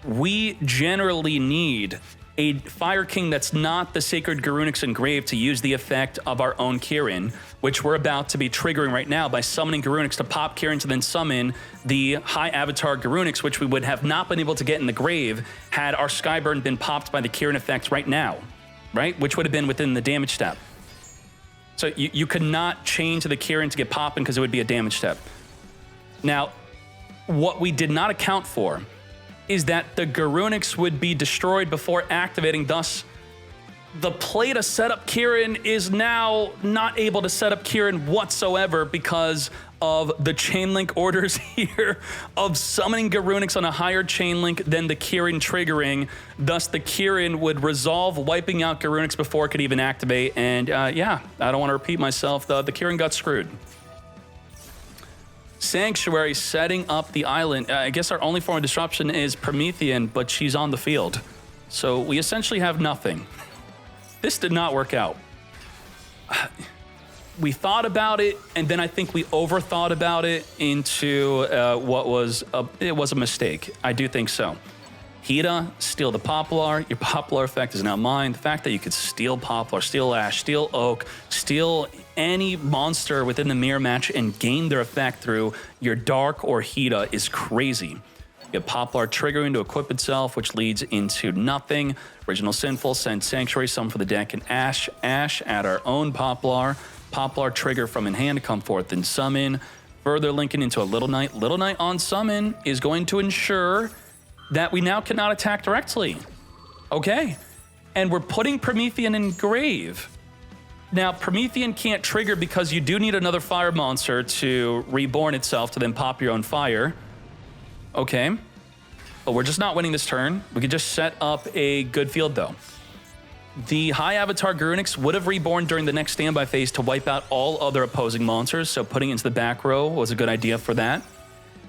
Speaker 1: we generally need a Fire King that's not the Sacred Garunix Engrave to use the effect of our own Kirin, which we're about to be triggering right now by summoning Garunix to pop Kirin to then summon the High Avatar Garunix, which we would have not been able to get in the grave had our Skyburn been popped by the Kirin effect right now, right? Which would have been within the damage step. So you could not chain to the Kirin to get popping because it would be a damage step. Now, what we did not account for is that the Garunix would be destroyed before activating, thus the play to set up Kirin is now not able to set up Kirin whatsoever because of the chain link orders here of summoning Garunix on a higher chain link than the Kirin triggering. Thus, the Kirin would resolve wiping out Garunix before it could even activate. And yeah, I don't want to repeat myself. The Kirin got screwed. Sanctuary setting up the island. I guess our only form of disruption is Promethean, but she's on the field. So we essentially have nothing. This did not work out. We thought about it, and then I think we overthought about it into what was a mistake. I do think so. Hida, steal the Poplar. Your Poplar effect is now mine. The fact that you could steal Poplar, steal Ash, steal Oak, steal any monster within the mirror match and gain their effect through your Dark or Hida is crazy. You have Poplar triggering to equip itself, which leads into nothing. Original Sinful, send Sanctuary, summon for the deck, and Ash. Ash, add our own Poplar. Poplar trigger from in hand to come forth and summon. Further linking into a Little Knight. Little Knight on summon is going to ensure that we now cannot attack directly. Okay. And we're putting Promethean in grave. Now, Promethean can't trigger because you do need another fire monster to reborn itself to then pop your own fire. Okay. But we're just not winning this turn. We could just set up a good field, though. The High Avatar Garunix would have reborn during the next standby phase to wipe out all other opposing monsters, so putting it into the back row was a good idea for that.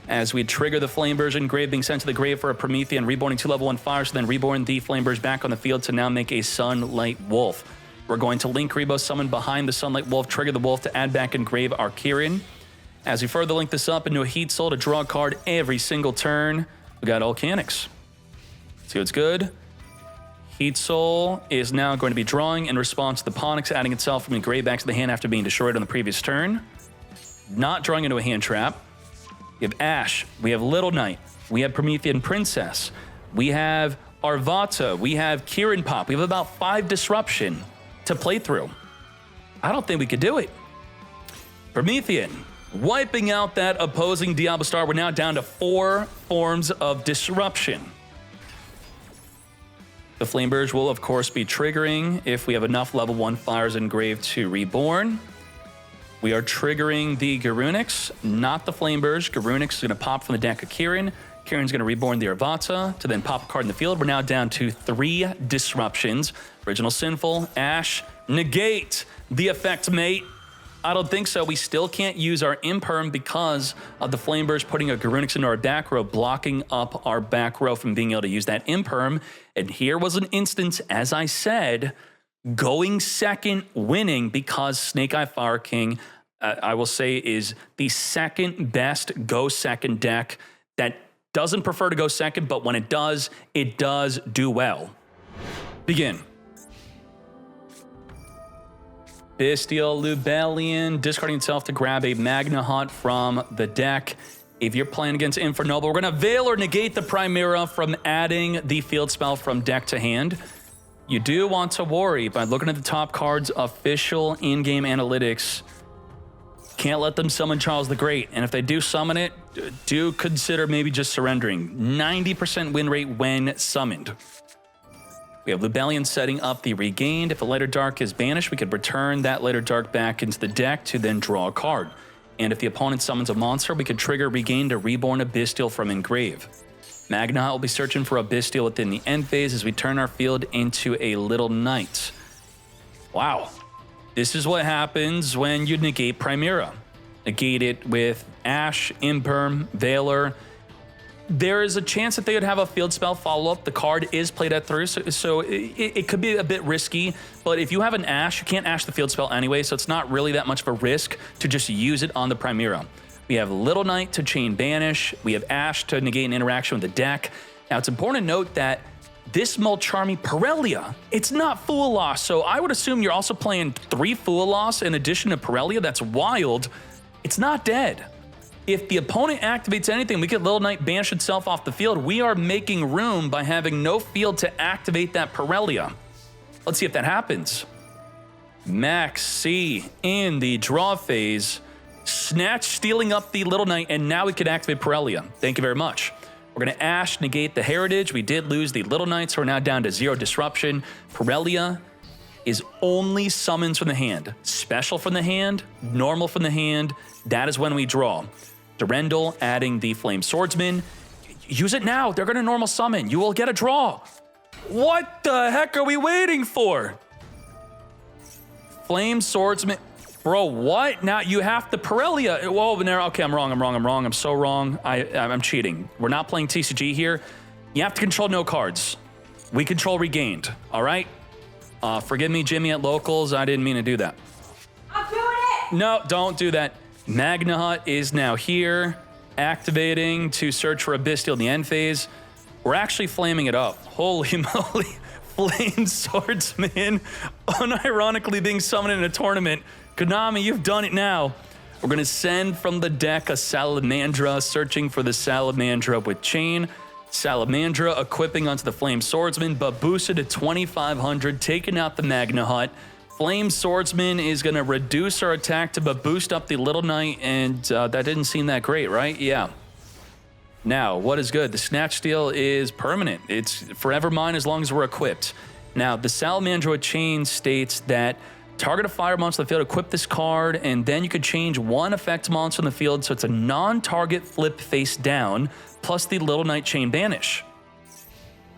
Speaker 1: As we trigger the Flamberge Engrave being sent to the grave for a Promethean, reborning 2 level 1 fires, so then reborn the Flamberge back on the field to now make a Sunlight Wolf. We're going to link Rebo summon behind the Sunlight Wolf, trigger the Wolf to add back Engrave our Kirin. As we further link this up into a Heat Soul to draw a card every single turn, we got Volcanics. See what's good? Heat Soul is now going to be drawing in response to the Ponix, adding itself from Engrave back to the hand after being destroyed on the previous turn. Not drawing into a hand trap. We have Ash, we have Little Knight, we have Promethean Princess, we have Arvata, we have Kirin Pop, we have about 5 disruption to play through. I don't think we could do it. Promethean, wiping out that opposing Diablo Star. We're now down to 4 forms of disruption. The Flamberge will, of course, be triggering if we have enough level 1 fires engraved to reborn. We are triggering the Garunix, not the Flamberge. Garunix is going to pop from the deck of Kirin. Kirin's going to reborn the Arvata to then pop a card in the field. We're now down to 3 disruptions. Original Sinful, Ash, negate the effect, mate. I don't think so. We still can't use our Imperm because of the Flamberge putting a Garunix into our back row, blocking up our back row from being able to use that Imperm. And here was an instance, as I said, going second, winning because Snake Eye Fire King I will say is the second best go second deck that doesn't prefer to go second, but when it does do well. Begin. Bestial Lubellion, discarding itself to grab a Magna Hut from the deck. If you're playing against Infernoble, we're going to veil or negate the Primera from adding the field spell from deck to hand. You do want to worry by looking at the top cards, official in-game analytics. Can't let them summon Charles the Great. And if they do summon it, do consider maybe just surrendering. 90% win rate when summoned. We have Lubellion setting up the Regained. If a Lighter Dark is banished, we could return that Lighter Dark back into the deck to then draw a card. And if the opponent summons a monster, we could trigger Regain to Reborn a Bestial from Engrave. Magna Hut will be searching for a Bestial within the end phase as we turn our field into a Little Knight. Wow. This is what happens when you negate Primera. Negate it with Ash, Imperm, Veiler. There is a chance that they would have a field spell follow-up. The card is played at through, so it could be a bit risky. But if you have an Ash, you can't Ash the field spell anyway, so it's not really that much of a risk to just use it on the Primera. We have Little Knight to chain banish. We have Ash to negate an interaction with the deck. Now, it's important to note that this Mulcharmy Pirellia, it's not Fool Loss, so I would assume you're also playing 3 Fool Loss in addition to Pirellia. That's wild. It's not dead. If the opponent activates anything, we get Little Knight banish itself off the field. We are making room by having no field to activate that Pirellia. Let's see if that happens. Maxx C in the draw phase. Snatch stealing up the Little Knight, and now we can activate Pirellia. Thank you very much. We're going to Ash negate the Heritage. We did lose the Little Knight, so we're now down to 0 disruption. Pirellia is only summons from the hand. Special from the hand, normal from the hand. That is when we draw. Durendal adding the Flame Swordsman. Use it now. They're going to normal summon. You will get a draw. What the heck are we waiting for? Flame Swordsman. Bro, what? Now you have the Pirellia. Whoa, no, okay, I'm wrong. I'm so wrong. I'm cheating. We're not playing TCG here. You have to control no cards. We control Regained, all right? Forgive me, Jimmy at Locals. I didn't mean to do that.
Speaker 3: I'm doing it!
Speaker 1: No, don't do that. Magna Hut is now here, activating to search for a Bestial in the end phase. We're actually flaming it up. Holy moly. Flame Swordsman, unironically being summoned in a tournament. Konami, you've done it now. We're going to send from the deck a Salamandra, searching for the Salamandra with Chain. Salamandra equipping onto the Flame Swordsman, but boosted to 2,500, taking out the Magna Hut. Flame Swordsman is going to reduce our attack to but boost up the Little Knight, and that didn't seem that great, right? Yeah. Now, what is good? The Snatch Steal is permanent. It's forever mine as long as we're equipped. Now, the Salamandra with Chain states that target a fire monster on the field, equip this card, and then you could change one effect monster on the field so it's a non-target flip face down, plus the Little Knight Chain Banish.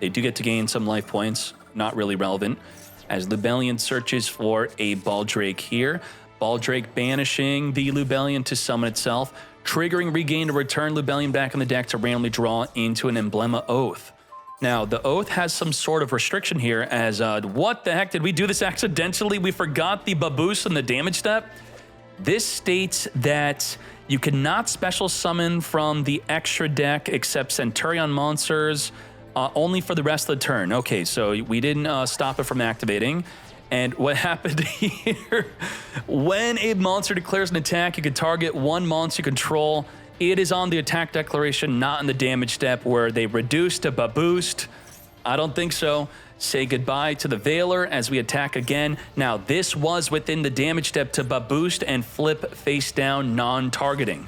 Speaker 1: They do get to gain some life points, not really relevant, as Lubellion searches for a Baldrake here. Baldrake banishing the Lubellion to summon itself, triggering Regain to return Lubellion back in the deck to randomly draw into an Emblema Oath. Now, the Oath has some sort of restriction here as, what the heck, did we do this accidentally? We forgot the Baboose and the damage step? This states that you cannot special summon from the extra deck except Centurion monsters, only for the rest of the turn. Okay, so we didn't stop it from activating. And what happened here, when a monster declares an attack, you can target one monster you control. It is on the attack declaration, not in the damage step where they reduce to boost. I don't think so. Say goodbye to the Veiler as we attack again. Now, this was within the damage step to boost and flip face down, non-targeting.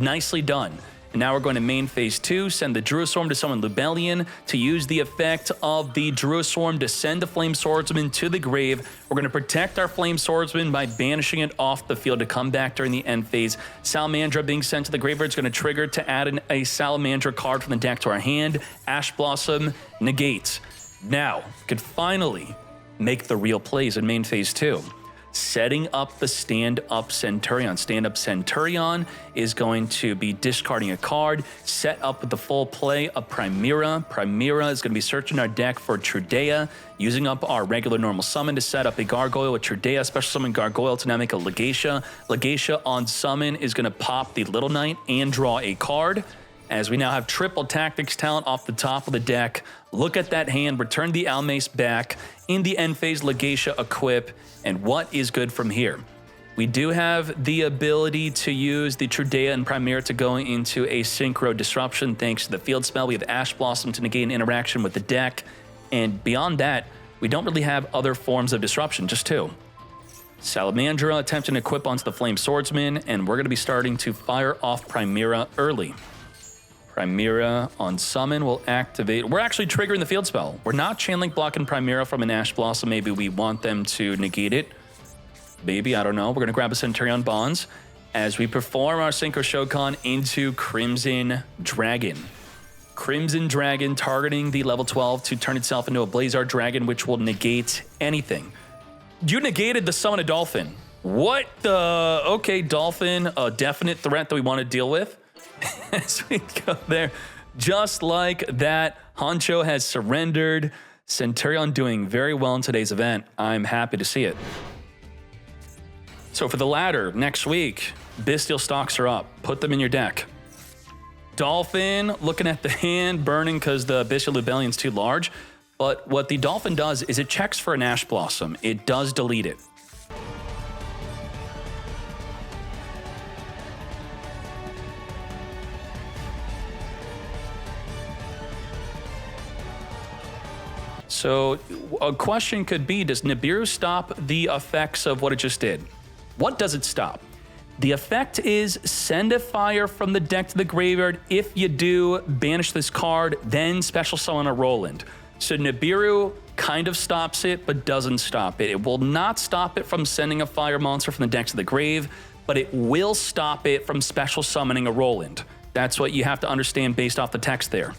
Speaker 1: Nicely done. And now we're going to main phase 2, send the Druiswarm to summon Lubellion to use the effect of the Druiswarm to send the Flame Swordsman to the grave. We're going to protect our Flame Swordsman by banishing it off the field to come back during the end phase. Salamandra being sent to the graveyard is going to trigger to add a Salamandra card from the deck to our hand. Ash Blossom negates. Now, could finally make the real plays in main phase 2. setting up the stand-up Centurion. Stand-up Centurion is going to be discarding a card, set up with the full play of Primera. Primera is going to be searching our deck for Trudea, using up our regular normal summon to set up a Gargoyle with Trudea, special summon Gargoyle to now make a Legatia. Legatia on summon is going to pop the Little Knight and draw a card. As we now have triple tactics talent off the top of the deck. Look at that hand, return the Almace back, in the end phase Legatia equip, and what is good from here? We do have the ability to use the Trudea and Primera to go into a Synchro Disruption thanks to the field spell. We have Ash Blossom to negate an interaction with the deck, and beyond that, we don't really have other forms of disruption, just two. Salamandra attempting to equip onto the Flame Swordsman, and we're going to be starting to fire off Primera early. Primera on summon will activate. We're actually triggering the field spell. We're not Chainlink blocking Primera from an Ash Blossom. Maybe we want them to negate it. Maybe, I don't know. We're going to grab a Centurion Bonds as we perform our Synchro Shokan into Crimson Dragon. Crimson Dragon targeting the level 12 to turn itself into a Blazar Dragon, which will negate anything. You negated the summon a Dolphin. What the? Okay, Dolphin, a definite threat that we want to deal with. As we go there, just like that, Honcho has surrendered. Centurion doing very well in today's event. I'm happy to see it. So for the ladder, next week, Bestial Stalks are up. Put them in your deck. Dolphin, looking at the hand, burning because the Bestial Lubellion's too large. But what the Dolphin does is it checks for an Ash Blossom. It does delete it. So a question could be, does Nibiru stop the effects of what it just did? What does it stop? The effect is send a fire from the deck to the graveyard. If you do, banish this card, then special summon a Roland. So Nibiru kind of stops it, but doesn't stop it. It will not stop it from sending a fire monster from the deck to the grave, but it will stop it from special summoning a Roland. That's what you have to understand based off the text there.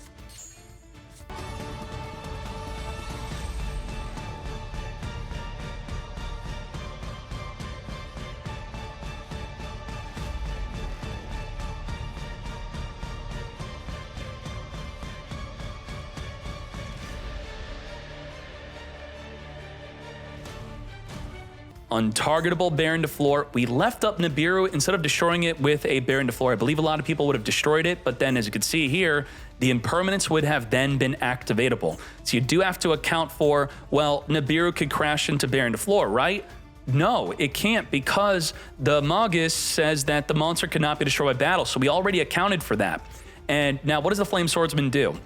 Speaker 1: Untargetable Baron de Flor. We left up Nibiru instead of destroying it with a Baron de Flor. I believe a lot of people would have destroyed it, but then as you can see here, the impermanence would have then been activatable. So you do have to account for, well, Nibiru could crash into Baron de Flor, right? No, it can't, because the Magus says that the monster cannot be destroyed by battle, so we already accounted for that. And now what does the Flame Swordsman do?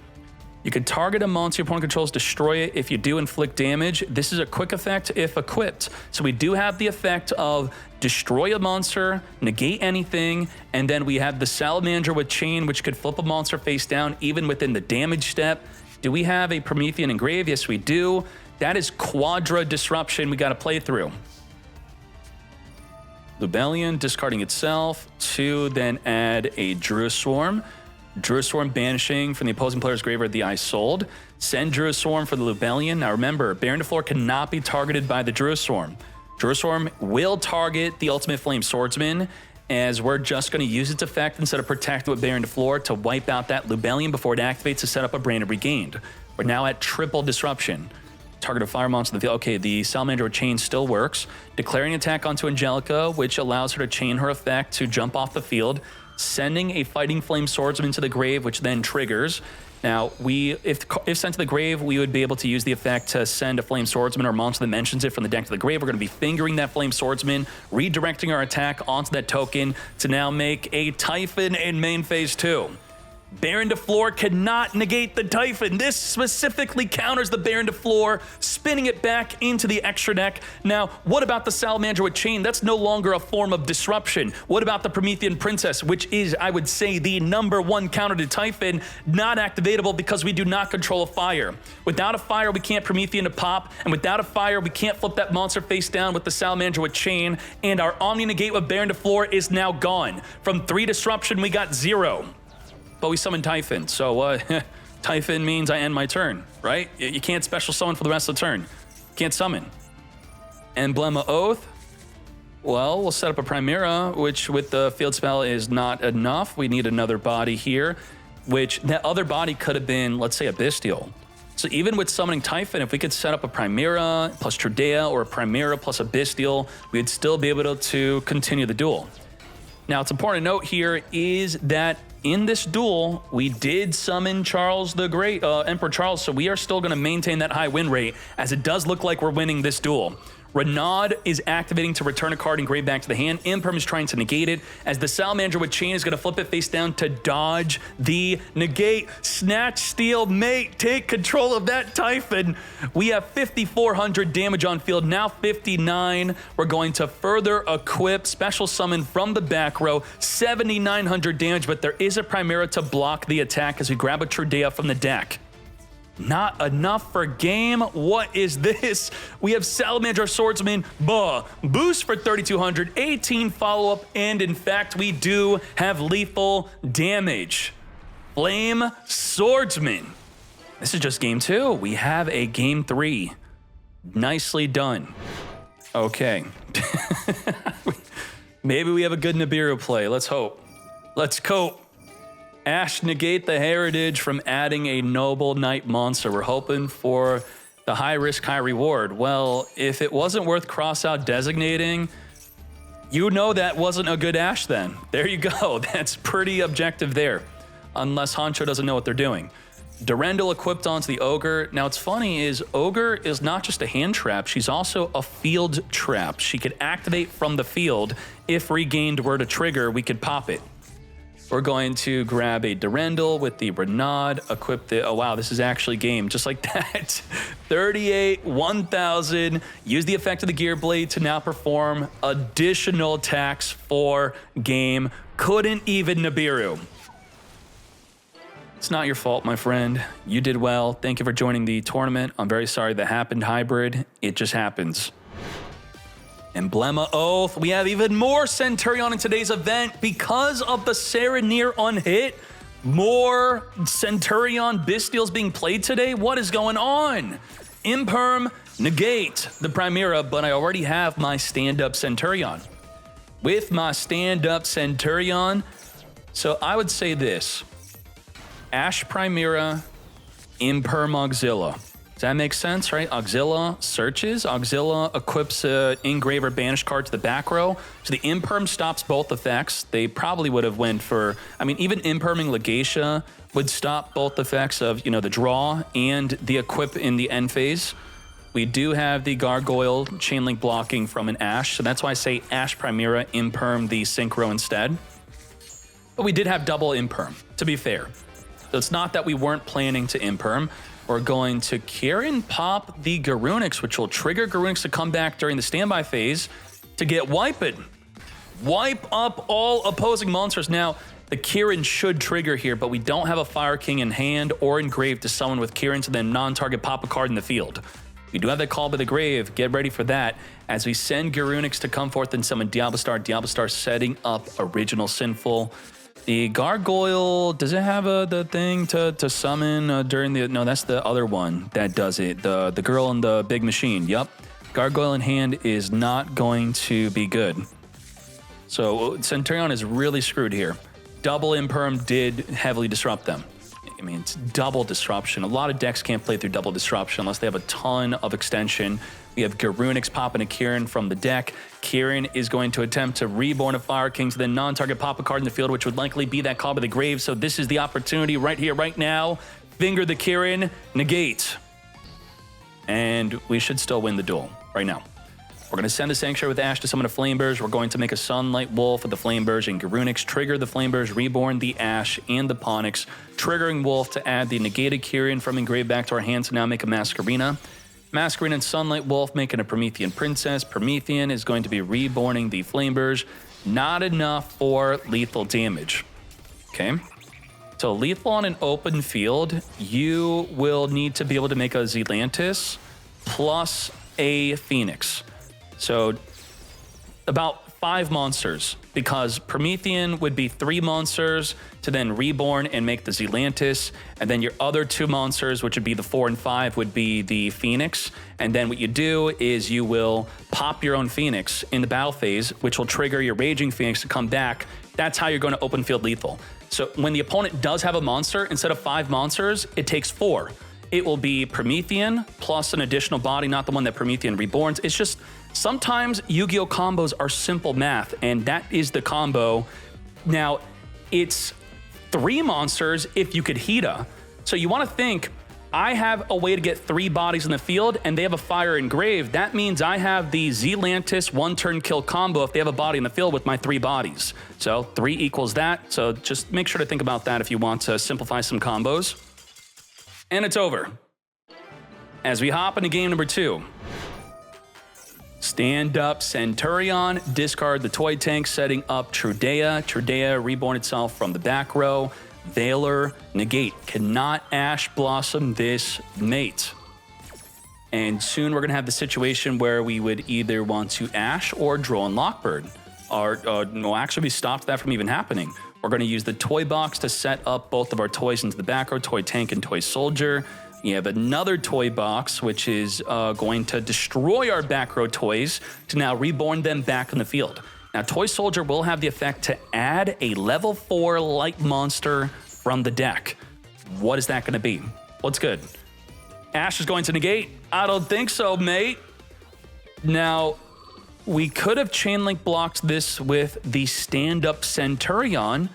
Speaker 1: You can target a monster your opponent controls, destroy it. If you do, inflict damage. This is a quick effect if equipped. So we do have the effect of destroy a monster, negate anything, and then we have the Salamander with Chain, which could flip a monster face down even within the damage step. Do we have a Promethean Engrave? Yes, we do. That is Quadra Disruption we got to play through. Lubellion discarding itself to then add a Druid Swarm. Druid Swarm banishing from the opposing player's graveyard the Eye Sold. Send Druid Swarm for the Lubellion. Now remember, Baron de Flor cannot be targeted by the Druid Swarm. Druid Swarm will target the Ultimate Flame Swordsman, as we're just going to use its effect instead of protect with Baron de Flor to wipe out that Lubellion before it activates to set up a Branded Regained. We're now at triple disruption. Target a fire monster in the field. Okay, the Salamander with Chain still works. Declaring attack onto Angelica, which allows her to chain her effect to jump off the field. Sending a Fighting Flame Swordsman to the grave, which then triggers. Now, if sent to the grave, we would be able to use the effect to send a Flame Swordsman or monster that mentions it from the deck to the grave. We're going to be fingering that Flame Swordsman, redirecting our attack onto that token to now make a Typhon in main phase 2. Baron de Flor cannot negate the Typhon. This specifically counters the Baron de Flor, spinning it back into the extra deck. Now, what about the Salamander with Chain? That's no longer a form of disruption. What about the Promethean Princess, which is, I would say, the #1 counter to Typhon, not activatable because we do not control a fire. Without a fire, we can't Promethean to pop, and without a fire, we can't flip that monster face down with the Salamander with Chain, and our Omni Negate with Baron de Flor is now gone. From 3 disruption, we got 0. But we summon Typhon, so Typhon means I end my turn, right? You can't special summon for the rest of the turn. Can't summon. Emblem of Oath, Well, we'll set up a Primera, which with the field spell is not enough. We need another body here, which that other body could have been, let's say, a Bestial. So even with summoning Typhon, if we could set up a Primera plus Trudea or a Primera plus a Bestial, we'd still be able to continue the duel. Now, it's important to note here is that in this duel, we did summon Charles the Great, Emperor Charles, so we are still going to maintain that high win rate, as it does look like we're winning this duel. Renaud is activating to return a card engraved back to the hand. Imperm is trying to negate it, as the Salamander with Chain is going to flip it face down to dodge the negate. Snatch, steal, mate, take control of that Typhon. We have 5,400 damage on field, now 59. We're going to further equip Special Summon from the back row, 7,900 damage, but there is a Primera to block the attack as we grab a Trudea from the deck. Not enough for game. What is this? We have Salamander Swordsman, boost for 3,200, 18 follow-up, and in fact, we do have lethal damage. Flame Swordsman. This is just game 2. We have a game 3. Nicely done. Okay. Maybe we have a good Nibiru play. Let's hope. Let's cope. Ash negate the heritage from adding a noble knight monster. We're hoping for the high risk, high reward. Well, if it wasn't worth cross out designating, you know that wasn't a good Ash then. There you go. That's pretty objective there. Unless Honcho doesn't know what they're doing. Durendal equipped onto the Ogre. Now, what's funny is Ogre is not just a hand trap, she's also a field trap. She could activate from the field. If regained were to trigger, we could pop it. We're going to grab a Durendal with the Renaud, equip the, oh wow, this is actually game, just like that. 38, 1,000, use the effect of the Gear Blade to now perform additional attacks for game. Couldn't even Nibiru. It's not your fault, my friend. You did well. Thank you for joining the tournament. I'm very sorry that happened, Hybrid. It just happens. Emblema Oath. We have even more Centurion in today's event because of the Serenir on hit. More Centurion Bestials being played today. What is going on? Imperm, negate the Primera, but I already have my stand-up Centurion. With my stand-up Centurion, so I would say this. Ash Primera, Imperm Auxilla. Does that make sense, right? Auxilla searches. Auxilla equips an engrave or banish card to the back row. So the Imperm stops both effects. They probably would have went for, I mean, even Imperming Legatia would stop both effects of, you know, the draw and the equip in the end phase. We do have the Gargoyle chain link blocking from an Ash. So that's why I say Ash Primera, Imperm the Synchro instead. But we did have double Imperm, to be fair. So it's not that we weren't planning to Imperm. We're going to Kieran pop the Garunix, which will trigger Garunix to come back during the standby phase to get Wiped. Wipe up all opposing monsters. Now, the Kieran should trigger here, but we don't have a Fire King in hand or engraved to summon with Kieran to then non-target pop a card in the field. We do have that Call by the Grave. Get ready for that as we send Garunix to come forth and summon Diablo Star. Diablo Star setting up Original Sinful. The Gargoyle, does it have the thing to summon during the... No, that's the other one that does it. The girl in the big machine. Yup. Gargoyle in hand is not going to be good. So Centurion is really screwed here. Double Imperm did heavily disrupt them. I mean, it's double disruption. A lot of decks can't play through double disruption unless they have a ton of extension. We have Garunix popping a Kieran from the deck. Kieran is going to attempt to reborn a Fire King to then non-target pop a card in the field, which would likely be that Call by the Grave. So this is the opportunity right here, right now. Finger the Kieran, negate. And we should still win the duel right now. We're going to send a Sanctuary with Ash to summon a Flameburst. We're going to make a Sunlight Wolf with the Flameburst and Garunix, trigger the Flameburst, reborn the Ash and the Ponix, triggering Wolf to add the negated Kieran from engraved back to our hand to now make a Masquerena. Masquerena and Sunlight Wolf making a Promethean Princess. Promethean is going to be reborning the Flameburst. Not enough for lethal damage. Okay. So lethal on an open field, you will need to be able to make a Zelantis plus a Phoenix. So about 5 monsters, because Promethean would be 3 monsters to then reborn and make the Zealantis, and then your other 2 monsters, which would be the 4 and 5, would be the Phoenix. And then what you do is you will pop your own Phoenix in the battle phase, which will trigger your Raging Phoenix to come back. That's how you're going to open field lethal. So when the opponent does have a monster, instead of 5 monsters, it takes 4. It will be Promethean plus an additional body, not the one that Promethean reborns. It's just sometimes Yu-Gi-Oh! Combos are simple math, and that is the combo. Now, it's 3 monsters if you could Hida. So you want to think, I have a way to get 3 bodies in the field, and they have a Fire Engraved. That means I have the Zealantis 1-turn kill combo if they have a body in the field with my 3 bodies. So 3 equals that. So just make sure to think about that if you want to simplify some combos. And it's over. As we hop into game number 2. Stand up Centurion, discard the toy tank, setting up Trudea. Trudea reborn itself from the back row. Valor, negate. Cannot Ash Blossom this mate. And soon we're going to have the situation where we would either want to Ash or Drone Lockbird. Or, no, actually we stopped that from even happening. We're going to use the toy box to set up both of our toys into the back row, toy tank and toy soldier. You have another toy box, which is going to destroy our back row toys to now reborn them back in the field. Now, Toy Soldier will have the effect to add a level 4 light monster from the deck. What is that going to be? What's good? Ash is going to negate? I don't think so, mate. Now, we could have chain link blocked this with the stand-up Centurion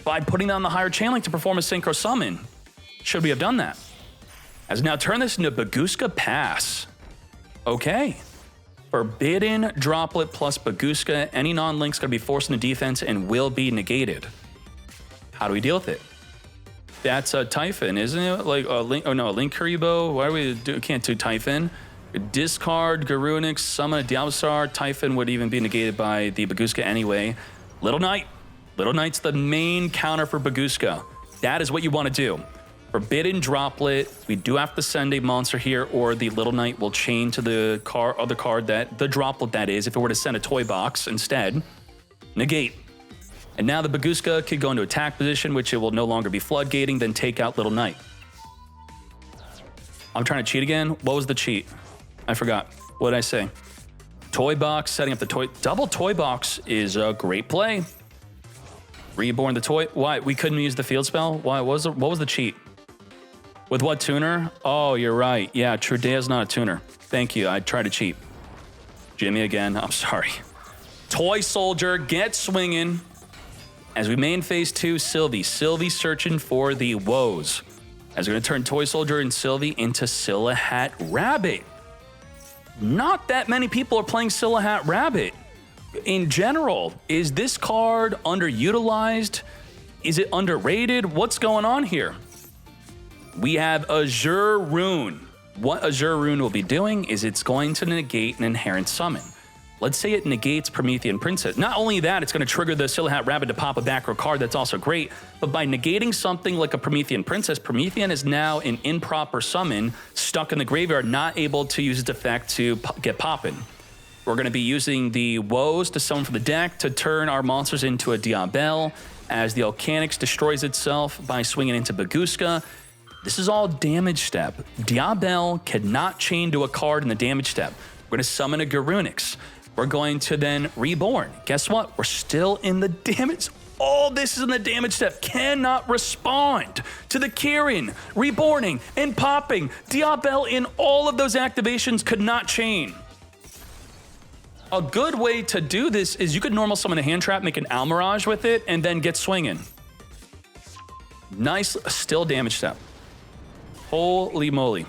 Speaker 1: by putting down the higher chain link to perform a synchro summon. Should we have done that? As we now turn this into Baguska Pass. Okay. Forbidden Droplet plus Baguska. Any non-link's going to be forced into defense and will be negated. How do we deal with it? That's a Typhon, isn't it? Like a Link, oh no, a Link Kuriboh. Why do we can't do Typhon? Discard Garunix, summon a Diablosaur. Typhon would even be negated by the Baguska anyway. Little Knight. Little Knight's the main counter for Baguska. That is what you want to do. Forbidden Droplet. We do have to send a monster here, or the Little Knight will chain to the other card that the Droplet that is. If it were to send a toy box instead, negate. And now the Baguska could go into attack position, which it will no longer be floodgating. Then take out Little Knight. I'm trying to cheat again. What was the cheat? I forgot. What did I say? Toy box, setting up the toy. Double toy box is a great play. Reborn the toy. Why? We couldn't use the field spell? Why? What was the cheat? With what tuner? Oh, you're right. Yeah, Trudea's not a tuner. Thank you. I tried to cheat. Jimmy again. I'm sorry. Toy Soldier, get swinging. As we main phase 2, Sylvie. Sylvie searching for the woes. As we're going to turn Toy Soldier and Sylvie into Silhouette Rabbit. Not that many people are playing Silhouette Rabbit. In general, is this card underutilized? Is it underrated? What's going on here? We have Azure Rune. What Azure Rune will be doing is it's going to negate an inherent summon. Let's say it negates Promethean Princess. Not only that, it's going to trigger the Silhouette Rabbit to pop a back row card. That's also great. But by negating something like a Promethean Princess, Promethean is now an improper summon stuck in the graveyard, not able to use its effect to get poppin'. We're going to be using the woes to summon from the deck to turn our monsters into a Diabel as the Volcanix destroys itself by swinging into Baguska. This is all damage step. Diabel cannot chain to a card in the damage step. We're going to summon a Garunix. We're going to then reborn. Guess what? We're still in the damage. All this is in the damage step. Cannot respond to the Kirin, reborning, and popping. Diabel in all of those activations could not chain. A good way to do this is you could normal summon a hand trap, make an Almirage with it, and then get swinging. Nice, still damage step. Holy moly.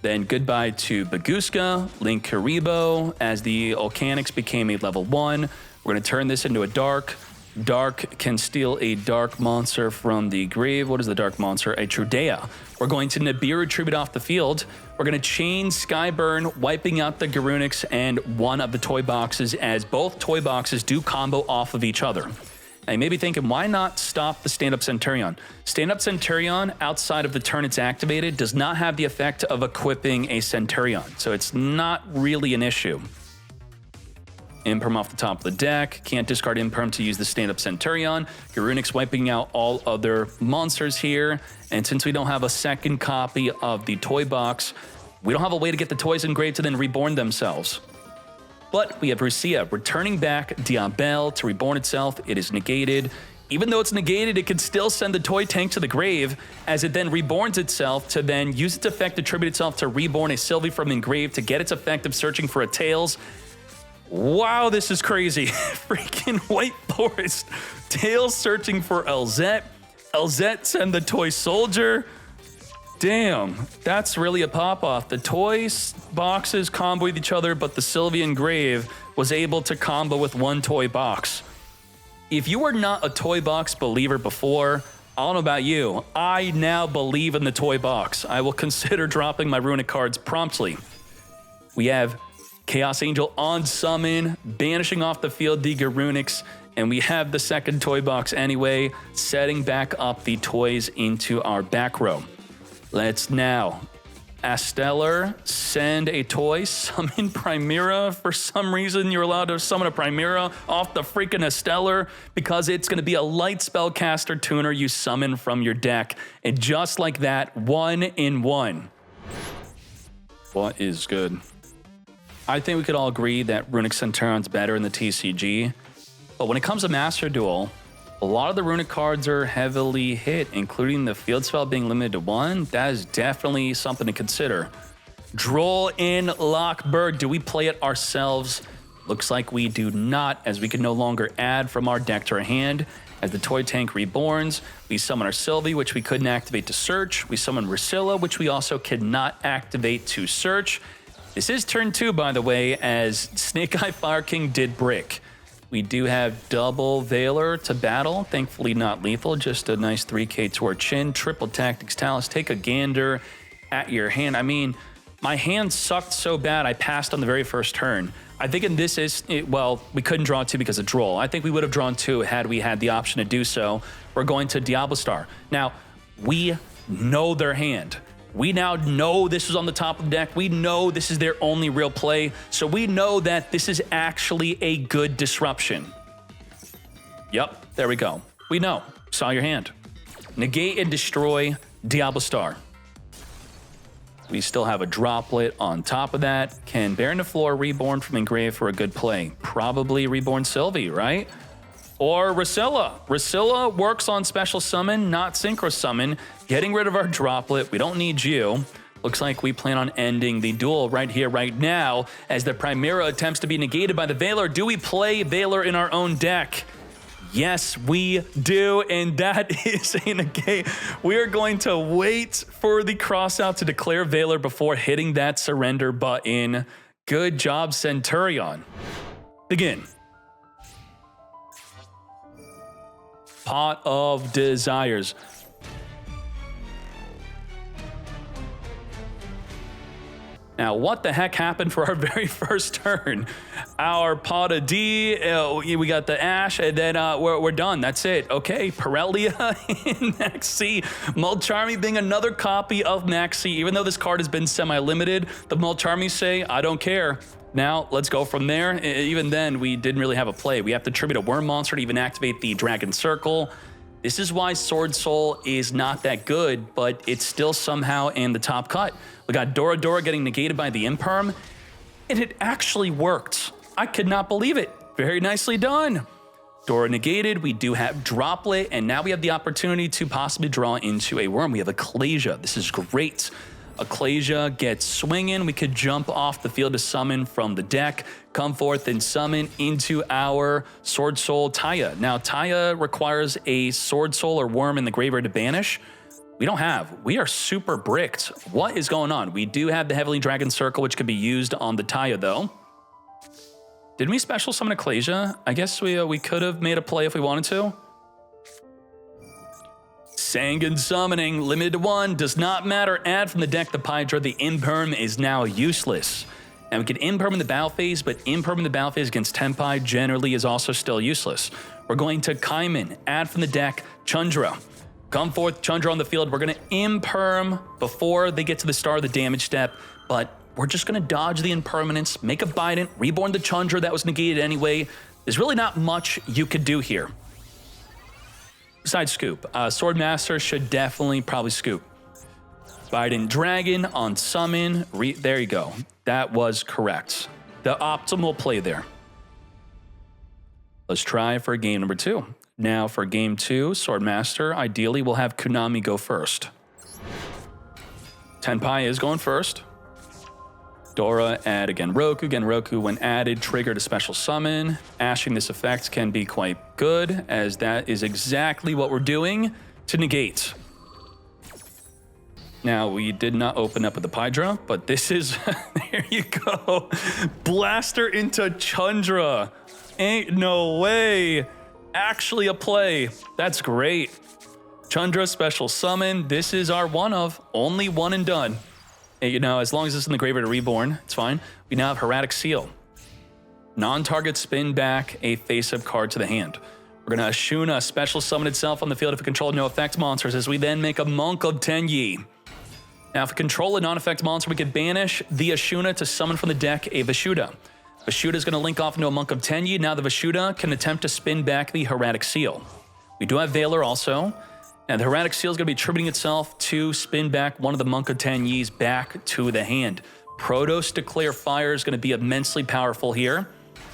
Speaker 1: Then goodbye to Baguska, Link Kuriboh, as the Volcanix became a level 1. We're going to turn this into a Dark. Dark can steal a Dark monster from the grave. What is the Dark monster? A Trudea. We're going to Nibiru Tribute off the field. We're going to chain Skyburn, wiping out the Garunix and one of the toy boxes, as both toy boxes do combo off of each other. Now, you may be thinking, why not stop the stand-up Centurion? Stand-up Centurion, outside of the turn it's activated, does not have the effect of equipping a Centurion, so it's not really an issue. Imperm off the top of the deck. Can't discard Imperm to use the stand-up Centurion. Garunix wiping out all other monsters here. And since we don't have a second copy of the toy box, we don't have a way to get the toys engraved to then reborn themselves. But we have Rusia returning back Diabel to reborn itself. It is negated. Even though it's negated, it can still send the toy tank to the grave as it then reborns itself to then use its effect to tribute itself to reborn a Sylvie from engraved to get its effect of searching for a Tails. Wow, this is crazy. Freaking White Forest. Tails searching for Elzette. Elzette send the toy soldier. Damn, that's really a pop-off. The toy boxes combo with each other, but the Sylvie engrave was able to combo with one toy box. If you were not a toy box believer before, I don't know about you, I now believe in the toy box. I will consider dropping my runic cards promptly. We have Chaos Angel on summon, banishing off the field the Garunix, and we have the second toy box anyway, setting back up the toys into our back row. Let's now, Astellar, send a toy, summon Primera. For some reason, you're allowed to summon a Primera off the freaking Astellar because it's going to be a light spellcaster tuner you summon from your deck. And just like that, 1-in-1. What is good? I think we could all agree that Runic Centurion's better in the TCG, but when it comes to Master Duel, a lot of the Runic cards are heavily hit, including the field spell being limited to 1. That is definitely something to consider. Droll in Lockberg. Do we play it ourselves? Looks like we do not, as we can no longer add from our deck to our hand. As the toy tank reborns, we summon our Sylvie, which we couldn't activate to search. We summon Rusilla, which we also cannot activate to search. This is turn 2, by the way, as Snake Eye Fire King did brick. We do have double Veiler to battle, thankfully not lethal, just a nice 3k to our chin. Triple Tactics Talus, take a gander at your hand. I mean, my hand sucked so bad I passed on the very first turn. I think in this well, we couldn't draw 2 because of Droll. I think we would have drawn 2 had we had the option to do so. We're going to Diablo Star. Now, we know their hand. We now know this is on the top of the deck. We know this is their only real play. So we know that this is actually a good disruption. Yep, there we go. We know. Saw your hand. Negate and destroy Diablo Star. We still have a droplet on top of that. Can Baron the Floor reborn from engrave for a good play? Probably reborn Sylvie, right? Or Rusilla. Rusilla works on special summon, not synchro summon. Getting rid of our droplet. We don't need you. Looks like we plan on ending the duel right here, right now, as the Primera attempts to be negated by the Veiler. Do we play Veiler in our own deck? Yes, we do, and that is a negate. We are going to wait for the crossout to declare Veiler before hitting that surrender button. Good job, Centurion. Begin. Pot of Desires. Now, what the heck happened for our very first turn? Our pot of D, we got the Ash, and then we're done. That's it. Okay, Pirellia in Maxx. Mulcharmy being another copy of Maxx. Even though this card has been semi-limited, the Mulcharmy say, I don't care. Now, let's go from there. Even then, we didn't really have a play. We have to tribute a worm monster to even activate the Dragon Circle. This is why Swordsoul is not that good, but it's still somehow in the top cut. We got Dora Dora getting negated by the Imperm, and it actually worked. I could not believe it. Very nicely done. Dora negated, we do have Droplet, and now we have the opportunity to possibly draw into a worm. We have Ecclesia. This is great. Ecclesia gets swinging. We could jump off the field to summon from the deck, come forth and summon into our Swordsoul Taya. Now, Taya requires a Swordsoul or worm in the graveyard to banish. We don't have. We are super bricked. What is going on? We do have the Heavenly Dragon Circle, which could be used on the Taya, though. Didn't we special summon Ecclesia? I guess we could have made a play if we wanted to. Sangan summoning, limited to 1, does not matter. Add from the deck the Pydra. The Imperm is now useless. And we can Imperm in the battle phase, but Imperm in the battle phase against Tenpai generally is also still useless. We're going to Kaiman, add from the deck Chundra. Come forth, Chundra on the field. We're going to Imperm before they get to the start of the damage step, but we're just going to dodge the impermanence, make a Bident, reborn the Chandra that was negated anyway. There's really not much you could do here. Besides scoop. Swordmaster should definitely probably scoop. Bident Dragon on summon. There you go. That was correct. The optimal play there. Let's try for game number 2. Now for game 2, Swordmaster, ideally we'll have Konami go first. Tenpai is going first. Dora add again Roku. Again, Roku when added triggered a special summon. Ashing this effect can be quite good, as that is exactly what we're doing to negate. Now, we did not open up with the Pydra, but this is, there you go. Blaster into Chandra. Ain't no way. Actually a play. That's great. Chandra special summon. This is our one of, only one and done. You know, as long as it's in the graveyard reborn, it's fine. We now have Hieratic Seal. Non-target spin back a face-up card to the hand. We're going to Ashuna special summon itself on the field if it controls no effect monsters, as we then make a Monk of Tenyi. Now, if we control a non-effect monster, we can banish the Ashuna to summon from the deck a Vishuda. Vishuda is going to link off into a Monk of Tenyi. Now the Vishuda can attempt to spin back the Hieratic Seal. We do have Valor also. And the Hieratic Seal is going to be attributing itself to spin back one of the Monk of Tenyis back to the hand. Protos Declare Fire is going to be immensely powerful here.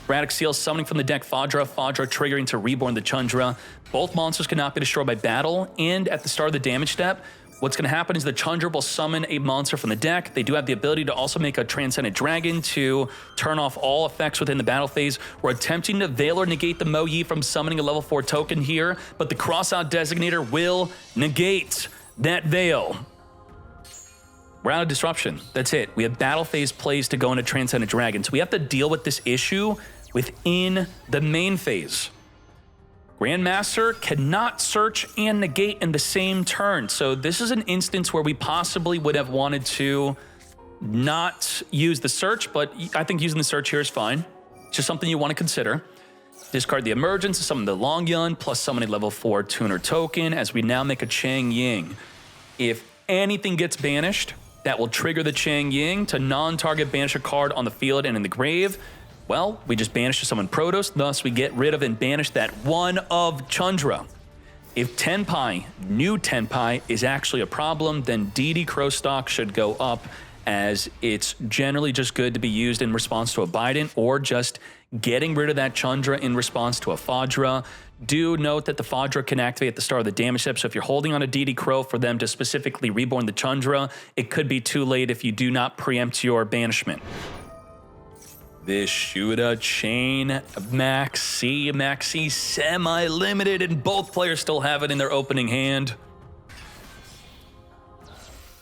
Speaker 1: Hieratic Seal summoning from the deck Fadra triggering to reborn the Chandra. Both monsters cannot be destroyed by battle, and at the start of the damage step, what's going to happen is the Chandra will summon a monster from the deck. They do have the ability to also make a Transcendent Dragon to turn off all effects within the battle phase. We're attempting to Veil or negate the Mo Yi from summoning a level 4 token here, but the Crossout Designator will negate that Veil. We're out of Disruption. That's it. We have battle phase plays to go into Transcendent Dragon, so we have to deal with this issue within the main phase. Grandmaster cannot search and negate in the same turn. So this is an instance where we possibly would have wanted to not use the search, but I think using the search here is fine. It's just something you want to consider. Discard the Emergence to summon the Long Yun, plus summon a level 4 tuner token, as we now make a Chang Ying. If anything gets banished, that will trigger the Chang Ying to non-target banish a card on the field and in the grave. Well, we just banish to summon Protos, thus we get rid of and banish that one of Chandra. If Tenpai, new Tenpai, is actually a problem, then DD Crowstock should go up, as it's generally just good to be used in response to a Bident or just getting rid of that Chandra in response to a Fadra. Do note that the Fadra can activate at the start of the damage step, so if you're holding on a DD Crow for them to specifically reborn the Chandra, it could be too late if you do not preempt your banishment. Vishuda Chain Maxx semi-limited, and both players still have it in their opening hand.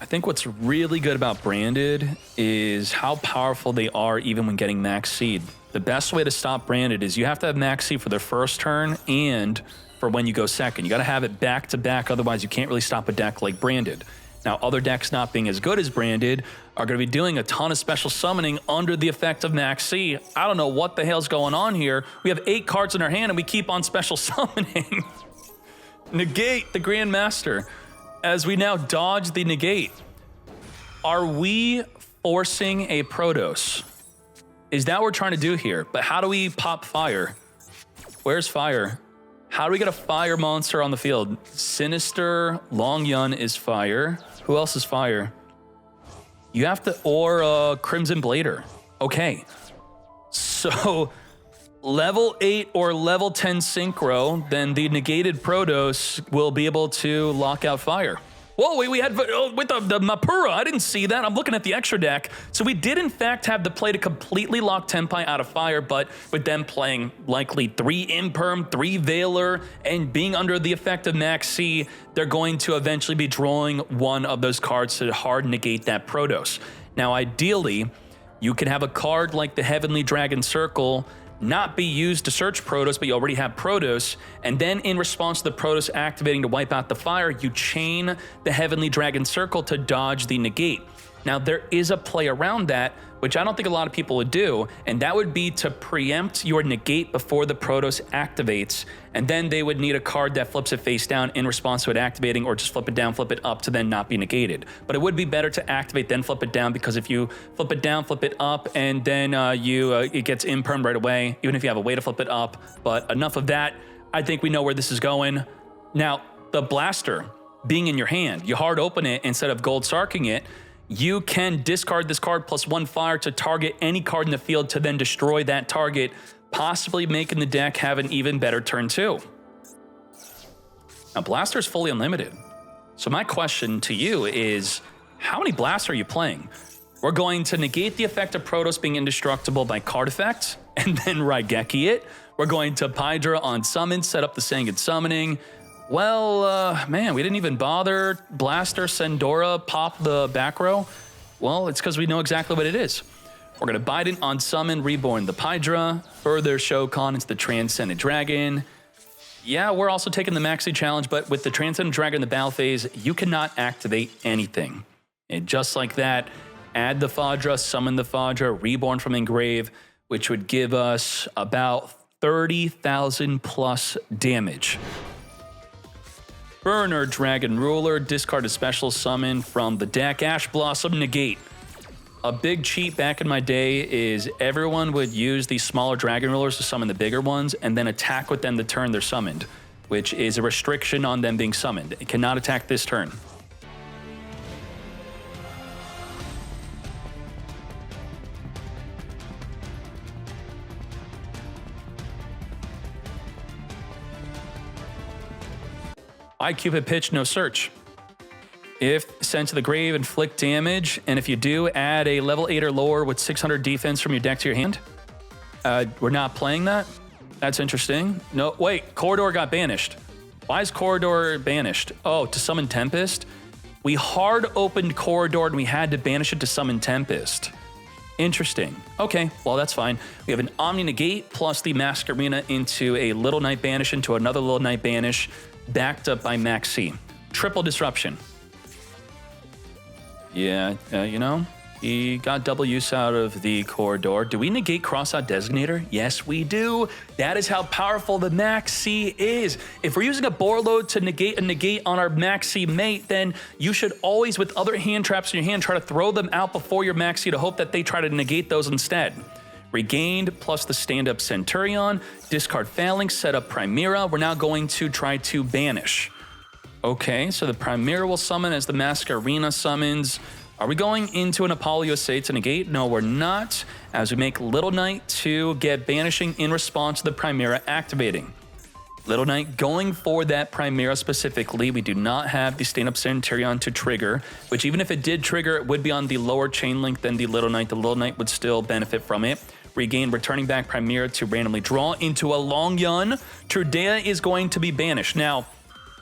Speaker 1: I think what's really good about Branded is how powerful they are even when getting Max Seed. The best way to stop Branded is you have to have Max Seed for their first turn and for when you go second. You got to have it back to back, otherwise you can't really stop a deck like Branded. Now, other decks not being as good as Branded are going to be doing a ton of special summoning under the effect of Maxx C. I don't know what the hell's going on here. We have 8 cards in our hand and we keep on special summoning. Negate the Grandmaster as we now dodge the negate. Are we forcing a Protos? Is that what we're trying to do here? But how do we pop fire? Where's fire? How do we get a fire monster on the field? Sinister Long Yun is fire. Who else is fire? You have to, or Crimson Blader. Okay. So level 8 or level 10 Synchro, then the negated Protos will be able to lock out fire. Whoa, we had with the Mapura. I didn't see that. I'm looking at the extra deck. So we did, in fact, have the play to completely lock Tenpai out of fire, but with them playing likely 3 Imperm, 3 Veiler, and being under the effect of Maxx C, they're going to eventually be drawing one of those cards to hard negate that Protos. Now, ideally, you can have a card like the Heavenly Dragon Circle not be used to search Protos, but you already have Protos, and then in response to the Protos activating to wipe out the fire, you chain the Heavenly Dragon Circle to dodge the negate. Now, there is a play around that, which I don't think a lot of people would do, and that would be to preempt your negate before the Protoss activates, and then they would need a card that flips it face down in response to it activating, or just flip it down, flip it up to then not be negated. But it would be better to activate, then flip it down, because if you flip it down, flip it up, and then it gets imperm right away, even if you have a way to flip it up. But enough of that. I think we know where this is going. Now, the blaster being in your hand, you hard open it instead of gold sarking it, you can discard this card plus 1 fire to target any card in the field to then destroy that target, possibly making the deck have an even better turn 2. Now, Blaster is fully unlimited. So my question to you is, how many Blasts are you playing? We're going to negate the effect of Protoss being indestructible by card effect, and then Raigeki it. We're going to Pydra on summon, set up the Sangin summoning. Well, man, we didn't even bother Blaster, Sendora, pop the back row. Well, it's because we know exactly what it is. We're going to Biden on summon, reborn the Pydra, further Shokan into the Transcendent Dragon. Yeah, we're also taking the Maxi challenge, but with the Transcendent Dragon in the battle phase, you cannot activate anything. And just like that, add the Fadra, summon the Fadra, reborn from Engrave, which would give us about 30,000 plus damage. Burner, Dragon Ruler, discard a special summon from the deck. Ash Blossom, negate. A big cheat back in my day is everyone would use these smaller Dragon Rulers to summon the bigger ones and then attack with them the turn they're summoned, which is a restriction on them being summoned. It cannot attack this turn. I Cupid pitch, no search. If sent to the grave, inflict damage, and if you do, add a level 8 or lower with 600 defense from your deck to your hand. We're not playing that? That's interesting. No, wait, Corridor got banished. Why is Corridor banished? Oh, to summon Tempest? We hard opened Corridor and we had to banish it to summon Tempest. Interesting. Okay, well, that's fine. We have an Omni Negate plus the Mask Arena into a Little Knight Banish into another Little Knight Banish, backed up by Maxx. Triple Disruption. Yeah, you know, he got double use out of the Corridor. Do we negate Crossout Designator? Yes, we do. That is how powerful the Maxx is. If we're using a board load to negate a negate on our Maxx mate, then you should always, with other hand traps in your hand, try to throw them out before your Maxx to hope that they try to negate those instead. Regained plus the stand-up Centurion, discard Phalanx, set up Primera. We're now going to try to banish. Okay, so the Primera will summon as the Mask Arena summons. Are we going into an Apollo USA to negate? No, we're not, as we make Little Knight to get banishing in response to the Primera activating. Little Knight going for that Primera specifically. We do not have the stand-up Centurion to trigger, which even if it did trigger, it would be on the lower chain link than the Little Knight. The Little Knight would still benefit from it. Regain, returning back Primera to randomly draw into a Long Yun. Trudea is going to be banished. Now,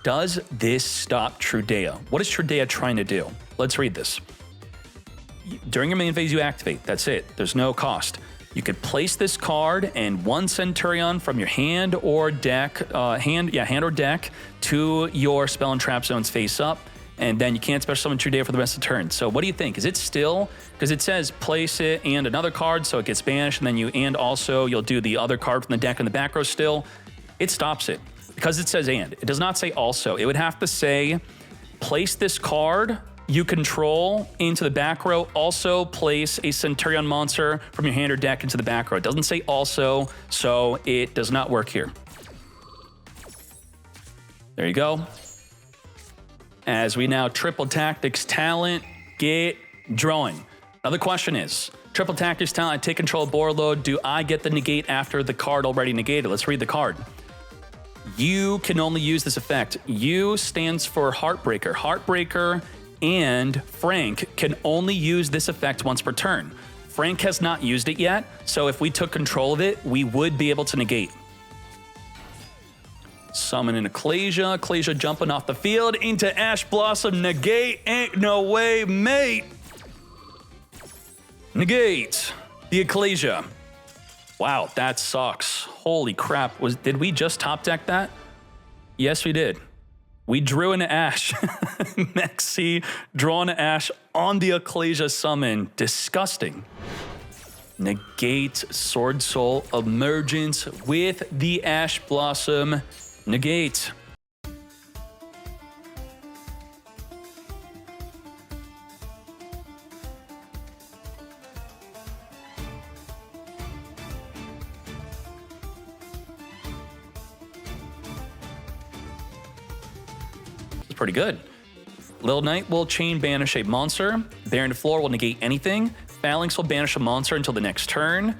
Speaker 1: does this stop Trudea? What is Trudea trying to do? Let's read this. During your main phase, you activate. That's it. There's no cost. You could place this card and 1 Centurion from your hand or deck, hand or deck to your spell and trap zones face up, and then you can't special summon Trudea for the rest of the turn. So what do you think? Is it still, because it says place it and another card, so it gets banished, and then and also you'll do the other card from the deck in the back row still. It stops it because it says and. It does not say also. It would have to say place this card you control into the back row, also place a Centurion monster from your hand or deck into the back row. It doesn't say also, so it does not work here. There you go. As we now triple tactics talent, get drawing. Now the question is, triple tactics talent, take control of board load. Do I get the negate after the card already negated? Let's read the card. You can only use this effect. U stands for Heartbreaker. Heartbreaker and Frank can only use this effect once per turn. Frank has not used it yet, so if we took control of it, we would be able to negate. Summon an Ecclesia. Ecclesia jumping off the field into Ash Blossom. Negate. Ain't no way, mate. Negate the Ecclesia. Wow, that sucks. Holy crap. Did we just top deck that? Yes, we did. We drew an Ash. Maxx drawn an Ash on the Ecclesia summon. Disgusting. Negate Swordsoul Emergence with the Ash Blossom. Negate. Pretty good. Little Knight will chain banish a monster. Baron to floor will negate anything. Phalanx will banish a monster until the next turn.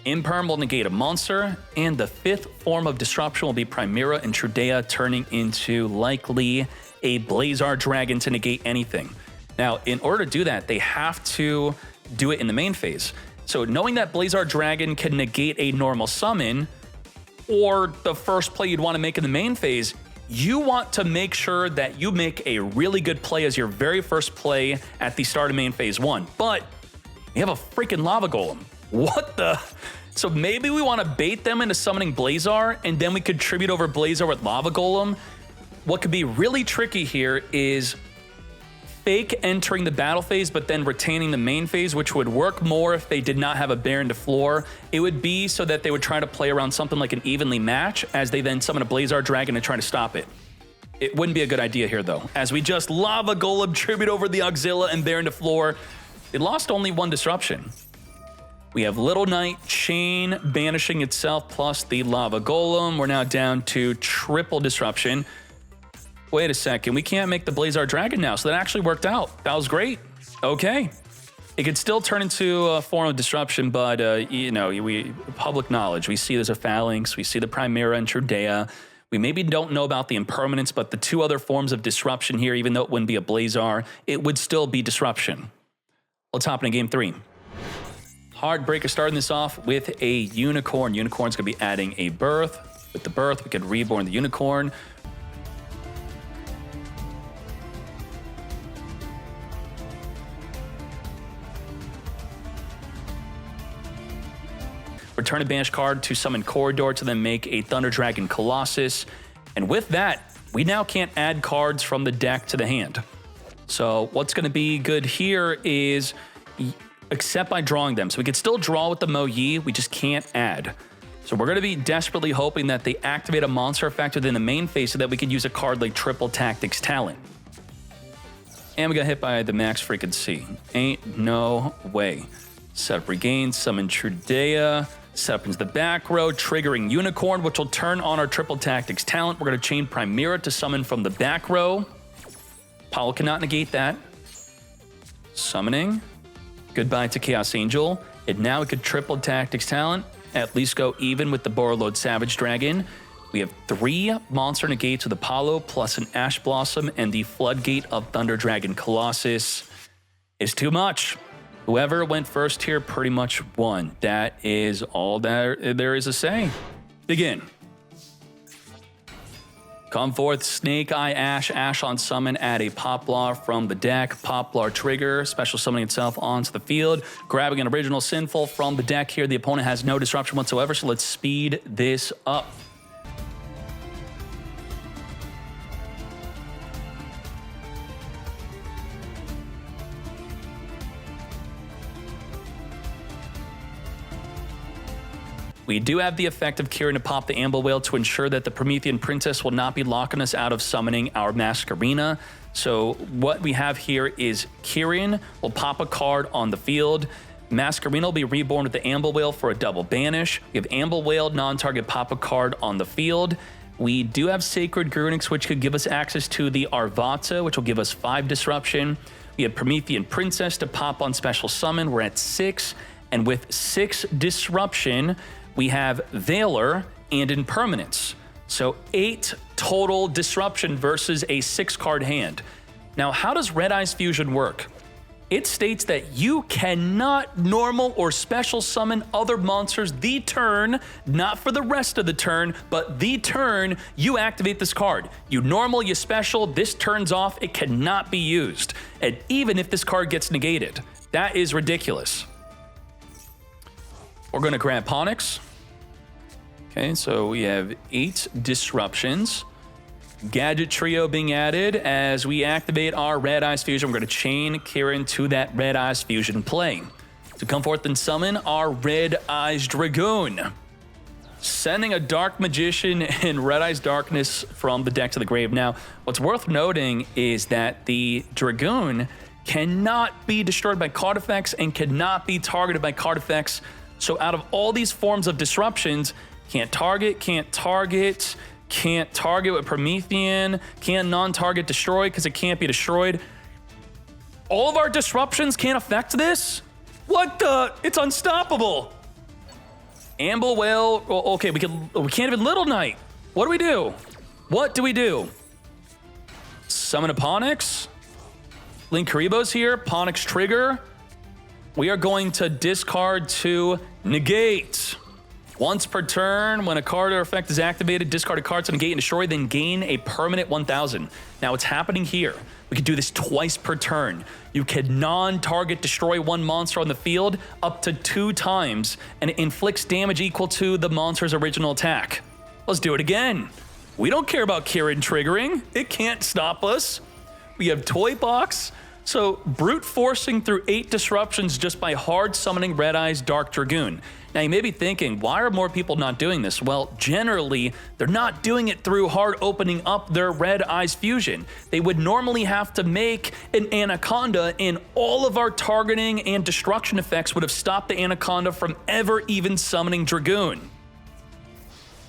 Speaker 1: Imperm will negate a monster. And the fifth form of disruption will be Primera and Trudea, turning into likely a Blazar Dragon to negate anything. Now, in order to do that, they have to do it in the main phase. So knowing that Blazar Dragon can negate a normal summon, or the first play you'd want to make in the main phase, you want to make sure that you make a really good play as your very first play at the start of main phase 1. But we have a freaking Lava Golem. What the? So maybe we want to bait them into summoning Blazar, and then we contribute over Blazar with Lava Golem. What could be really tricky here is fake entering the battle phase, but then retaining the main phase, which would work more if they did not have a Baron to floor. It would be so that they would try to play around something like an evenly match as they then summon a Blazar Dragon and try to stop it. It wouldn't be a good idea here, though, as we just Lava Golem, tribute over the Auxilla, and Baron to floor. It lost only one disruption. We have Little Knight, Chain, banishing itself, plus the Lava Golem. We're now down to triple disruption. Wait a second, we can't make the Blazar Dragon now, so that actually worked out. That was great. Okay. It could still turn into a form of disruption, but, you know, public knowledge. We see there's a Phalanx, we see the Primera and Trudea. We maybe don't know about the Impermanence, but the two other forms of disruption here, even though it wouldn't be a Blazar, it would still be disruption. Let's hop into game 3. Heartbreaker starting this off with a Unicorn. Unicorn's gonna be adding a Birth. With the Birth, we could reborn the Unicorn. Return a banish card to summon Corridor to then make a Thunder Dragon Colossus. And with that, we now can't add cards from the deck to the hand. So what's going to be good here is, except by drawing them. So we could still draw with the Mo Yi, we just can't add. So we're going to be desperately hoping that they activate a monster effect within the main phase so that we could use a card like Triple Tactics Talent. And we got hit by the Maxx freaking C. Ain't no way. Set up Regain, summon Trudea. Set up into the back row, triggering Unicorn, which will turn on our Triple Tactics Talent. We're going to chain Primera to summon from the back row. Powell cannot negate that. Summoning. Goodbye to Chaos Angel. And now we could Triple Tactics Talent, at least go even with the Borreload Savage Dragon. We have 3 monster negates with Apollo, plus an Ash Blossom, and the Floodgate of Thunder Dragon Colossus. Is too much. Whoever went first here pretty much won. That is all that there is to say. Begin. Come forth, Snake Eye Ash. Ash on summon, add a Poplar from the deck. Poplar trigger, special summoning itself onto the field. Grabbing an original Sinful from the deck here. The opponent has no disruption whatsoever, so let's speed this up. We do have the effect of Kirin to pop the Amble Whale to ensure that the Promethean Princess will not be locking us out of summoning our Masquerena. So what we have here is Kirin will pop a card on the field. Masquerena will be reborn with the Amble Whale for a double banish. We have Amble Whale, non-target, pop a card on the field. We do have Sacred Grunix, which could give us access to the Arvata, which will give us 5 disruption. We have Promethean Princess to pop on special summon. We're at 6. And with 6 disruption, we have Veiler and Impermanence. So 8 total disruption versus a 6-card hand. Now, how does Red Eyes Fusion work? It states that you cannot normal or special summon other monsters the turn, not for the rest of the turn, but the turn you activate this card. You normal, you special, this turns off, it cannot be used. And even if this card gets negated, that is ridiculous. We're gonna grab Ponix. Okay, so we have 8 disruptions. Gadget Trio being added as we activate our Red Eyes Fusion. We're going to chain Kieran to that Red Eyes Fusion play. To come forth and summon our Red Eyes Dragoon. Sending a Dark Magician and Red Eyes Darkness from the deck to the grave. Now, what's worth noting is that the Dragoon cannot be destroyed by card effects and cannot be targeted by card effects. So out of all these forms of disruptions, can't target with Promethean, can't non-target destroy because it can't be destroyed. All of our disruptions can't affect this? What the? It's unstoppable. Amble Whale, okay, we can't even Little Knight. What do we do? What do we do? Summon a Ponix. Link Karibo's here, Ponix trigger. We are going to discard to negate. Once per turn, when a card or effect is activated, discard a card to negate and destroy, then gain a permanent 1,000. Now, what's happening here? We could do this twice per turn. You can non-target destroy one monster on the field up to 2 times, and it inflicts damage equal to the monster's original attack. Let's do it again. We don't care about Kieran triggering. It can't stop us. We have Toy Box. So brute forcing through 8 disruptions just by hard summoning Red Eyes Dark Dragoon. Now you may be thinking, why are more people not doing this? Well, generally, they're not doing it through hard opening up their Red Eyes Fusion. They would normally have to make an Anaconda, and all of our targeting and destruction effects would have stopped the Anaconda from ever even summoning Dragoon.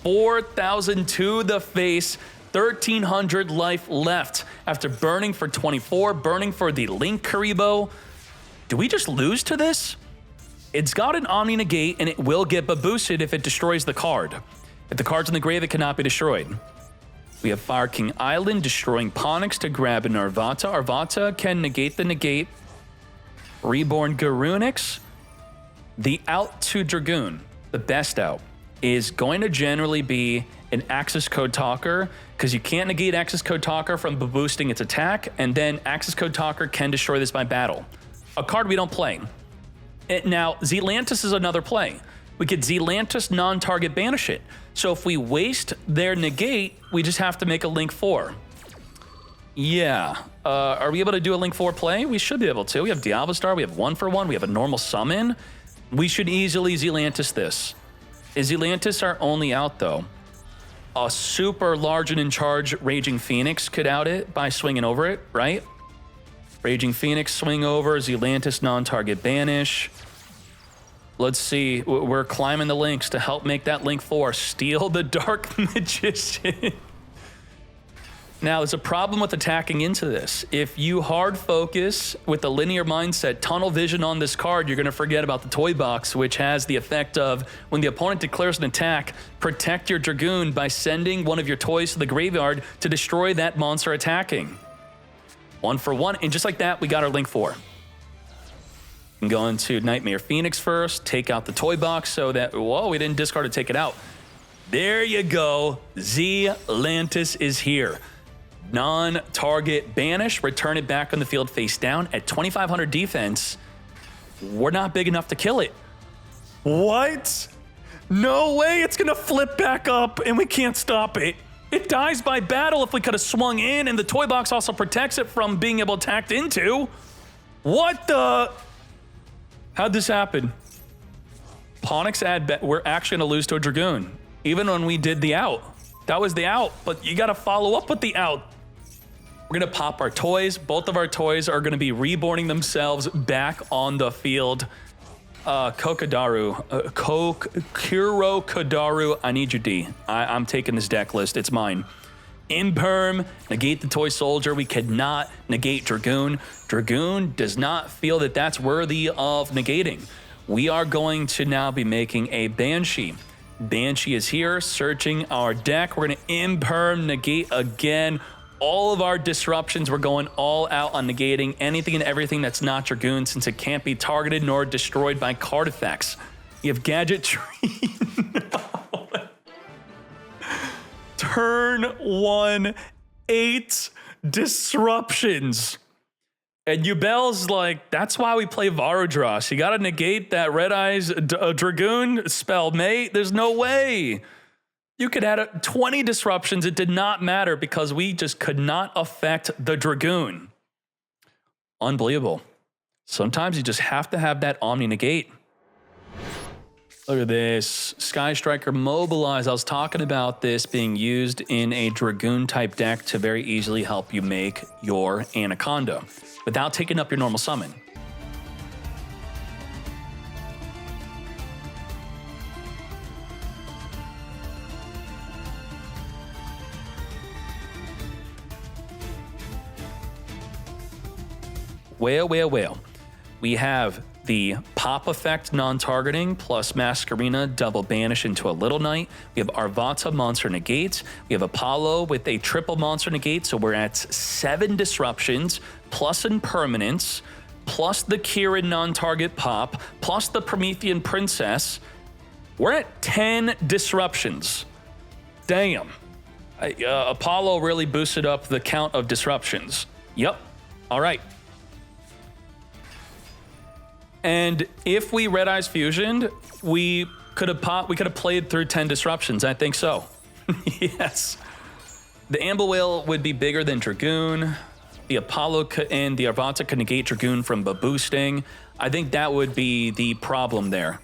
Speaker 1: 4,000 to the face. 1,300 life left after burning for 24, burning for the Link Karibo. Do we just lose to this? It's got an Omni Negate, and it will get boosted if it destroys the card. If the card's in the grave, it cannot be destroyed. We have Fire King Island destroying Ponix to grab an Arvata. Arvata can negate the negate. Reborn Garunix. The out to Dragoon, the best out, is going to generally be an Access Code Talker, because you can't negate Access Code Talker from boosting its attack, and then Access Code Talker can destroy this by battle. A card we don't play. Now, Zealantis is another play. We could Zealantis non-target banish it. So if we waste their negate, we just have to make a Link 4. Yeah. Are we able to do a Link 4 play? We should be able to. We have Diablo Star, we have 1-for-1, we have a normal summon. We should easily Zealantis this. Is Zealantis our only out, though? A super large and in charge Raging Phoenix could out it by swinging over it, right? Raging Phoenix swing over, Zealantis non-target banish. Let's see, we're climbing the links to help make that Link 4. Steal the Dark Magician. Now, there's a problem with attacking into this. If you hard focus with the linear mindset, tunnel vision on this card, you're going to forget about the Toy Box, which has the effect of, when the opponent declares an attack, protect your Dragoon by sending one of your toys to the graveyard to destroy that monster attacking. 1-for-1, and just like that, we got our Link 4. We can go into Nightmare Phoenix first, take out the Toy Box so that, whoa, we didn't discard to take it out. There you go, Zealantis is here. Non-target banish, return it back on the field face down at 2,500 defense. We're not big enough to kill it. What? No way, it's gonna flip back up and we can't stop it. It dies by battle if we could have swung in, and the Toy Box also protects it from being able to attack into. What the? How'd this happen? Ponix we're actually gonna lose to a Dragoon. Even when we did the out. That was the out, but you gotta follow up with the out. We're gonna pop our toys. Both of our toys are gonna be reborning themselves back on the field. Kiro Kodaru, I need you, D. I'm taking this deck list, it's mine. Imperm, negate the Toy Soldier. We cannot negate Dragoon. Dragoon does not feel that that's worthy of negating. We are going to now be making a Banshee. Banshee is here, searching our deck. We're gonna Imperm, negate again. All of our disruptions, we're going all out on negating anything and everything that's not Dragoon, since it can't be targeted nor destroyed by card effects. You have Gadget Tree. Turn 1, 8 disruptions. And Yubel's like, that's why we play Varodross. You gotta negate that Red Eyes Dragoon spell, mate. There's no way. You could add 20 disruptions. It did not matter because we just could not affect the Dragoon. Unbelievable. Sometimes you just have to have that Omni negate. Look at this. Sky Striker Mobilize. I was talking about this being used in a Dragoon type deck to very easily help you make your Anaconda without taking up your normal summon. Well. We have the pop effect non-targeting plus Masquerena double banish into a Little Knight. We have Arvata monster negate. We have Apollo with a triple monster negate. So we're at 7 disruptions plus impermanence plus the Kieran non-target pop plus the Promethean Princess. We're at 10 disruptions. Damn. Apollo really boosted up the count of disruptions. Yep. All right. And if we Red Eyes Fusioned, we could have played through 10 disruptions. I think so. Yes. The Amble Whale would be bigger than Dragoon. The Apollo and the Arvata could negate Dragoon from boosting. I think that would be the problem there.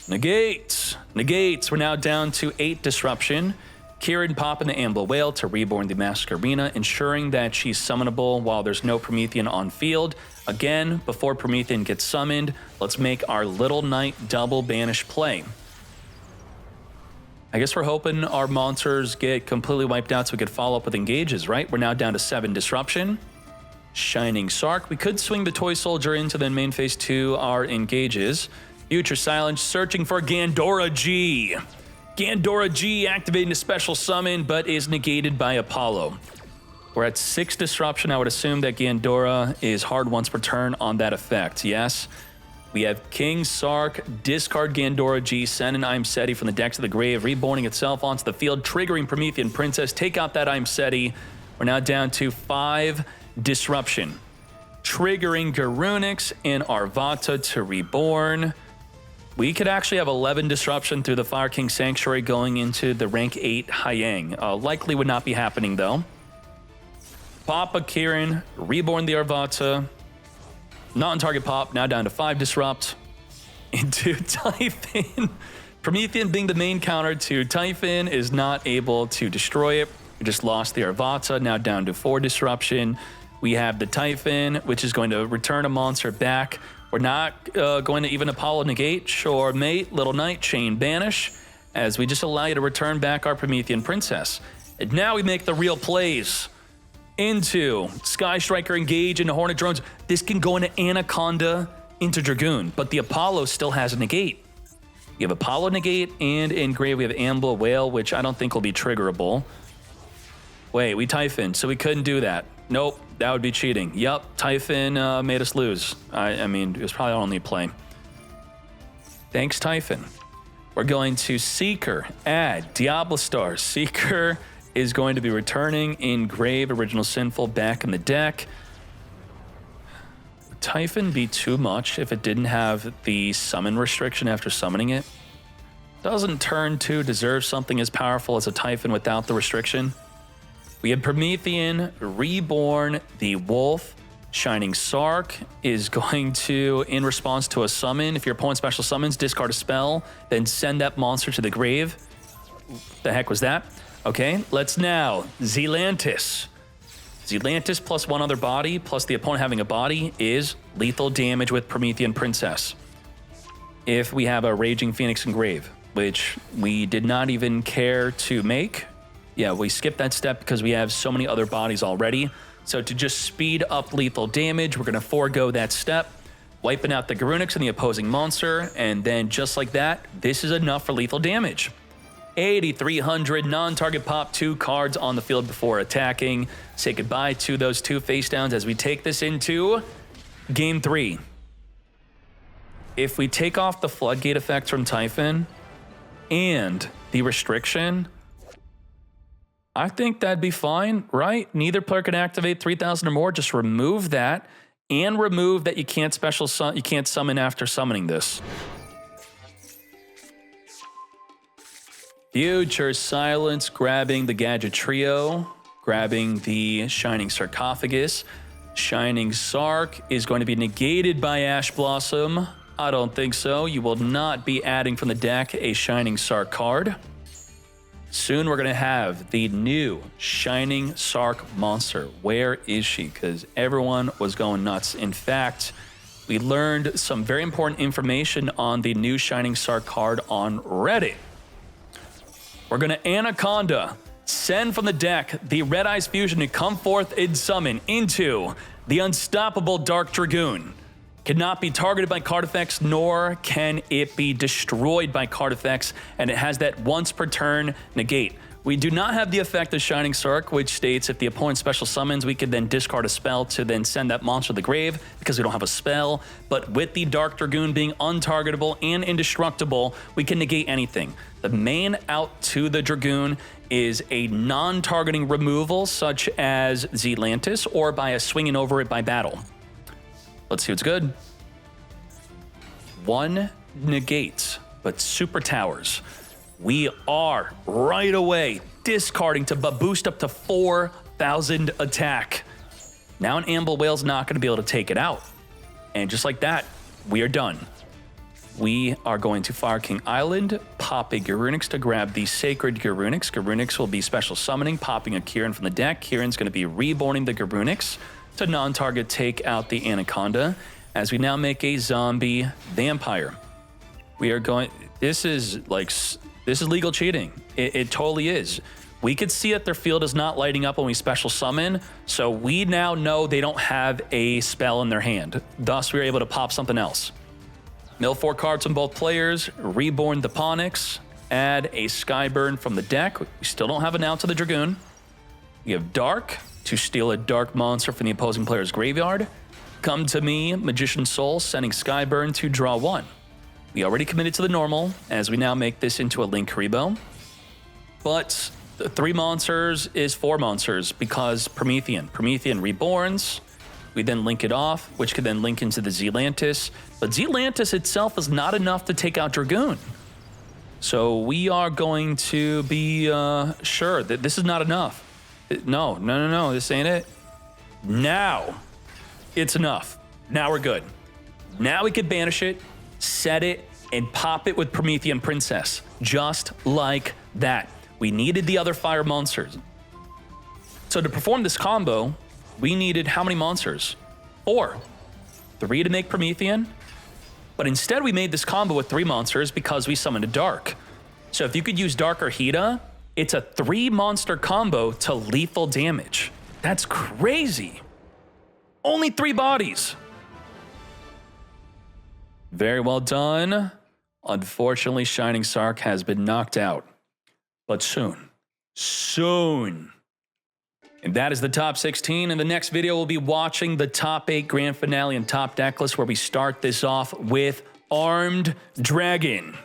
Speaker 1: Negates. We're now down to 8 disruption. Kieran popping the Amble Whale to reborn the Masquerena, ensuring that she's summonable while there's no Promethean on field. Again, before Promethean gets summoned, let's make our Little Knight double banish play. I guess we're hoping our monsters get completely wiped out so we could follow up with engages, right? We're now down to 7 disruption. Shining Sark. We could swing the Toy Soldier into the main phase 2, our engages. Future Silence searching for Gandora G. Gandora G activating a special summon, but is negated by Apollo. We're at 6 disruption. I would assume that Gandora is hard once per turn on that effect. Yes. We have King Sark, discard Gandora G, send an I'm Seti from the deck to the grave, reborning itself onto the field, triggering Promethean Princess, take out that I'm Seti. We're now down to 5 disruption. Triggering Garunix and Arvata to reborn. We could actually have 11 disruption through the Fire King Sanctuary going into the rank 8 Hyang. Likely would not be happening though. Papa Kieran, reborn the Arvata. Not on target pop, now down to 5 disrupt. Into Typhon. Promethean being the main counter to Typhon is not able to destroy it. We just lost the Arvata, now down to 4 disruption. We have the Typhon, which is going to return a monster back. We're not going to even Apollo negate, Shore Mate, Little Knight, Chain Banish, as we just allow you to return back our Promethean Princess. And now we make the real plays into Sky Striker engage into Hornet Drones. This can go into Anaconda, into Dragoon, but the Apollo still has a negate. You have Apollo negate, and in grave we have Amble Whale, which I don't think will be triggerable. Wait, we Typhon, so we couldn't do that. Nope, that would be cheating. Yup, Typhon made us lose. I mean, it was probably our only play. Thanks, Typhon. We're going to Seeker, add Diablo Star. Seeker is going to be returning in grave, Original Sinful back in the deck. Would Typhon be too much if it didn't have the summon restriction after summoning it? Doesn't turn 2 deserve something as powerful as a Typhon without the restriction? We have Promethean, reborn the Wolf. Shining Sark is going to, in response to a summon, if your opponent special summons, discard a spell, then send that monster to the grave. The heck was that? Okay, let's now Zealantis. Zealantis plus 1 other body, plus the opponent having a body, is lethal damage with Promethean Princess. If we have a Raging Phoenix in grave, which we did not even care to make, yeah, we skipped that step because we have so many other bodies already. So to just speed up lethal damage, we're going to forego that step, wiping out the Garunix and the opposing monster, and then just like that, this is enough for lethal damage. 8,300 non-target pop, 2 cards on the field before attacking. Say goodbye to those 2 face downs as we take this into game 3. If we take off the floodgate effect from Typhon and the restriction, I think that'd be fine, right? Neither player can activate 3,000 or more. Just remove that and remove that you can't summon after summoning this. Future Silence grabbing the Gadget Trio, grabbing the Shining Sarcophagus. Shining Sark is going to be negated by Ash Blossom. I don't think so. You will not be adding from the deck a Shining Sark card. Soon we're going to have the new Shining Sark monster. Where is she? Because everyone was going nuts. In fact, we learned some very important information on the new Shining Sark card on Reddit. We're going to Anaconda, send from the deck the Red Eyes Fusion to come forth and summon into the Unstoppable Dark Dragoon. Cannot be targeted by card effects, nor can it be destroyed by card effects, and it has that once per turn negate. We do not have the effect of Shining Sark, which states if the opponent special summons, we could then discard a spell to then send that monster to the grave because we don't have a spell. But with the Dark Dragoon being untargetable and indestructible, we can negate anything. The main out to the Dragoon is a non-targeting removal, such as Zealantis, or by a swinging over it by battle. Let's see what's good. 1 negates, but Super Towers. We are right away discarding to boost up to 4,000 attack. Now an Amble Whale's not going to be able to take it out. And just like that, we are done. We are going to Fire King Island, pop a Garunix to grab the Sacred Garunix. Garunix will be special summoning, popping a Kieran from the deck. Kieran's going to be reborning the Garunix to non-target take out the Anaconda, as we now make a zombie vampire. We are going... This is legal cheating. It totally is. We could see that their field is not lighting up when we special summon, so we now know they don't have a spell in their hand. Thus, we are able to pop something else. Mill 4 cards from both players, reborn the Ponix, add a Skyburn from the deck. We still don't have an out to the Dragoon. We have Dark to steal a Dark monster from the opposing player's graveyard. Come to me, Magician Soul, sending Skyburn to draw 1. We already committed to the normal, as we now make this into a Link Karibo. But 3 monsters is 4 monsters, because Promethean reborns. We then link it off, which could then link into the Zealantis. But Zealantis itself is not enough to take out Dragoon. So we are going to be sure that this is not enough. No, this ain't it. Now, it's enough. Now we're good. Now we can banish it, set it, and pop it with Promethean Princess. Just like that. We needed the other fire monsters. So to perform this combo, we needed how many monsters? 4. 3 to make Promethean. But instead we made this combo with 3 monsters because we summoned a Dark. So if you could use Dark or Hida, it's a 3 monster combo to lethal damage. That's crazy. Only 3 bodies. Very well done. Unfortunately, Shining Sark has been knocked out. But soon. And that is the top 16. In the next video, we'll be watching the top 8 grand finale and top deck list, where we start this off with Armed Dragon.